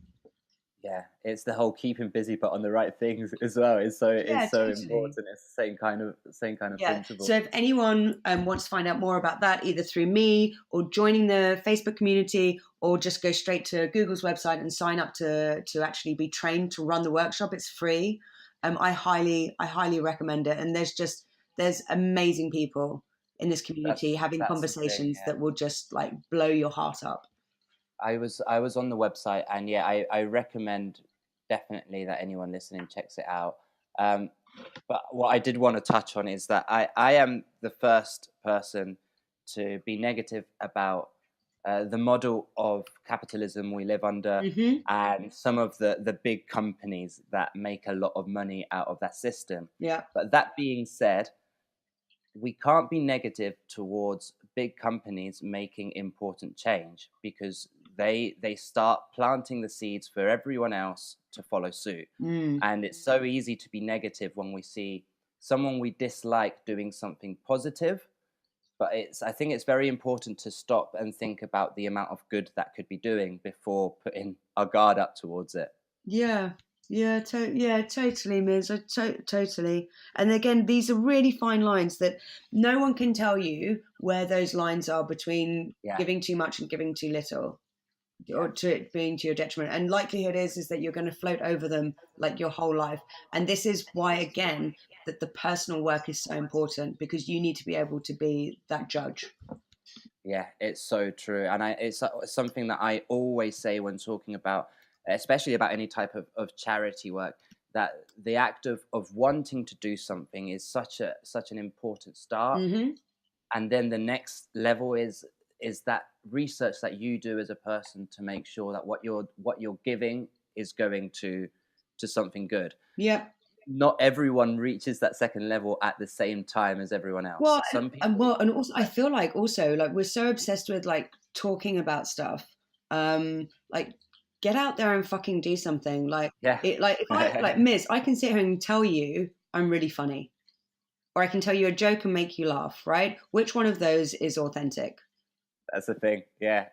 Yeah, it's the whole keeping busy but on the right things as well. It's so totally important. It's the same kind of principle. So if anyone wants to find out more about that, either through me or joining the Facebook community, or just go straight to Google's website and sign up to actually be trained to run the workshop, it's free. I highly recommend it. And there's amazing people in this community having conversations that will just like blow your heart up. I was on the website, and I recommend definitely that anyone listening checks it out. But what I did want to touch on is that I am the first person to be negative about the model of capitalism we live under, and some of the big companies that make a lot of money out of that system. Yeah. But that being said, we can't be negative towards big companies making important change, because they start planting the seeds for everyone else to follow suit. And it's so easy to be negative when we see someone we dislike doing something positive. But I think it's very important to stop and think about the amount of good that could be doing before putting our guard up towards it. Totally, Miz. Totally. And again, these are really fine lines that no one can tell you where those lines are between giving too much and giving too little. or to it being to your detriment. And likelihood is that you're going to float over them like your whole life. And this is why, again, that the personal work is so important, because you need to be able to be that judge. Yeah, it's so true. And it's something that I always say when talking about, especially about any type of charity work, that the act of wanting to do something is such an important start. Mm-hmm. And then the next level is that research that you do as a person to make sure that what you're giving is going to something good. Yeah. Not everyone reaches that second level at the same time as everyone else. Well, Some people, and also I feel like we're so obsessed with like talking about stuff. Like get out there and fucking do something. Like yeah. if I like Miss, I can sit here and tell you I'm really funny, or I can tell you a joke and make you laugh. Right? Which one of those is authentic? That's the thing. Yeah.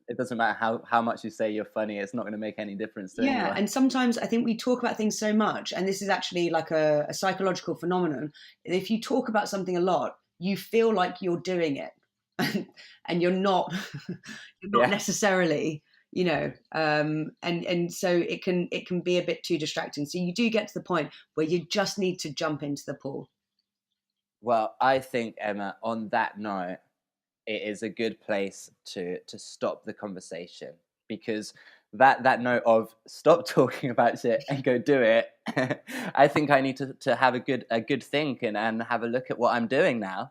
It doesn't matter how much you say you're funny, it's not going to make any difference to anyone. And sometimes I think we talk about things so much, and this is actually like a psychological phenomenon. If you talk about something a lot, you feel like you're doing it, and you're not necessarily, and so it can be a bit too distracting. So you do get to the point where you just need to jump into the pool. Well, I think, Emma, on that note, it is a good place to stop the conversation, because that note of stop talking about shit and go do it. I think I need to have a good think and have a look at what I'm doing now.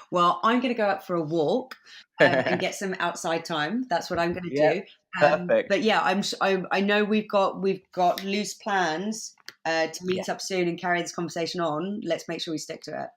Well, I'm going to go out for a walk and get some outside time. That's what I'm going to do. Perfect. But yeah, I know we've got loose plans to meet up soon and carry this conversation on. Let's make sure we stick to it.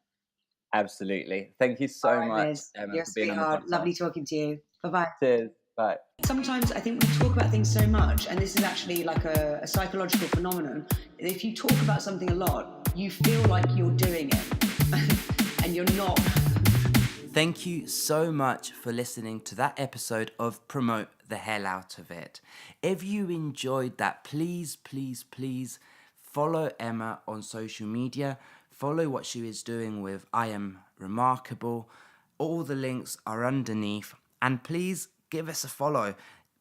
Absolutely. Thank you so much, Emma, You're for being on the podcast. Lovely talking to you. Bye-bye. Cheers. Bye. Sometimes I think we talk about things so much, and this is actually like a psychological phenomenon. If you talk about something a lot, you feel like you're doing it, and you're not. Thank you so much for listening to that episode of Promote the Hell Out of It. If you enjoyed that, please, please, please follow Emma on social media. Follow what she is doing with I Am Remarkable. All the links are underneath. And please give us a follow.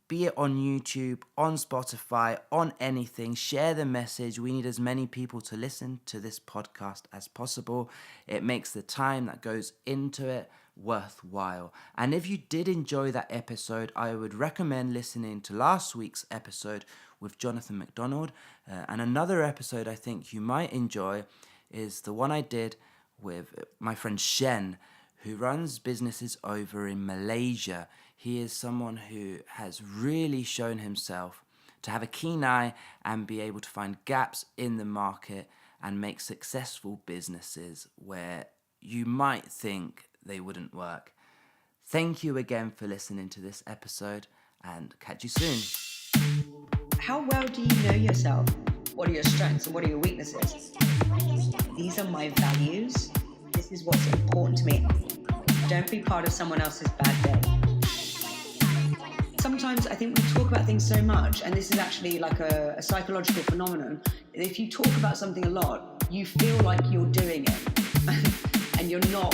Be it on YouTube, on Spotify, on anything. Share the message. We need as many people to listen to this podcast as possible. It makes the time that goes into it worthwhile. And if you did enjoy that episode, I would recommend listening to last week's episode with Jonathan McDonald. And another episode I think you might enjoy is the one I did with my friend Shen, who runs businesses over in Malaysia. He is someone who has really shown himself to have a keen eye and be able to find gaps in the market and make successful businesses where you might think they wouldn't work. Thank you again for listening to this episode, and catch you soon. How well do you know yourself? What are your strengths and what are your weaknesses? These are my values. This is what's important to me. Don't be part of someone else's bad day. Sometimes I think we talk about things so much, and this is actually like a psychological phenomenon. If you talk about something a lot, you feel like you're doing it, and you're not.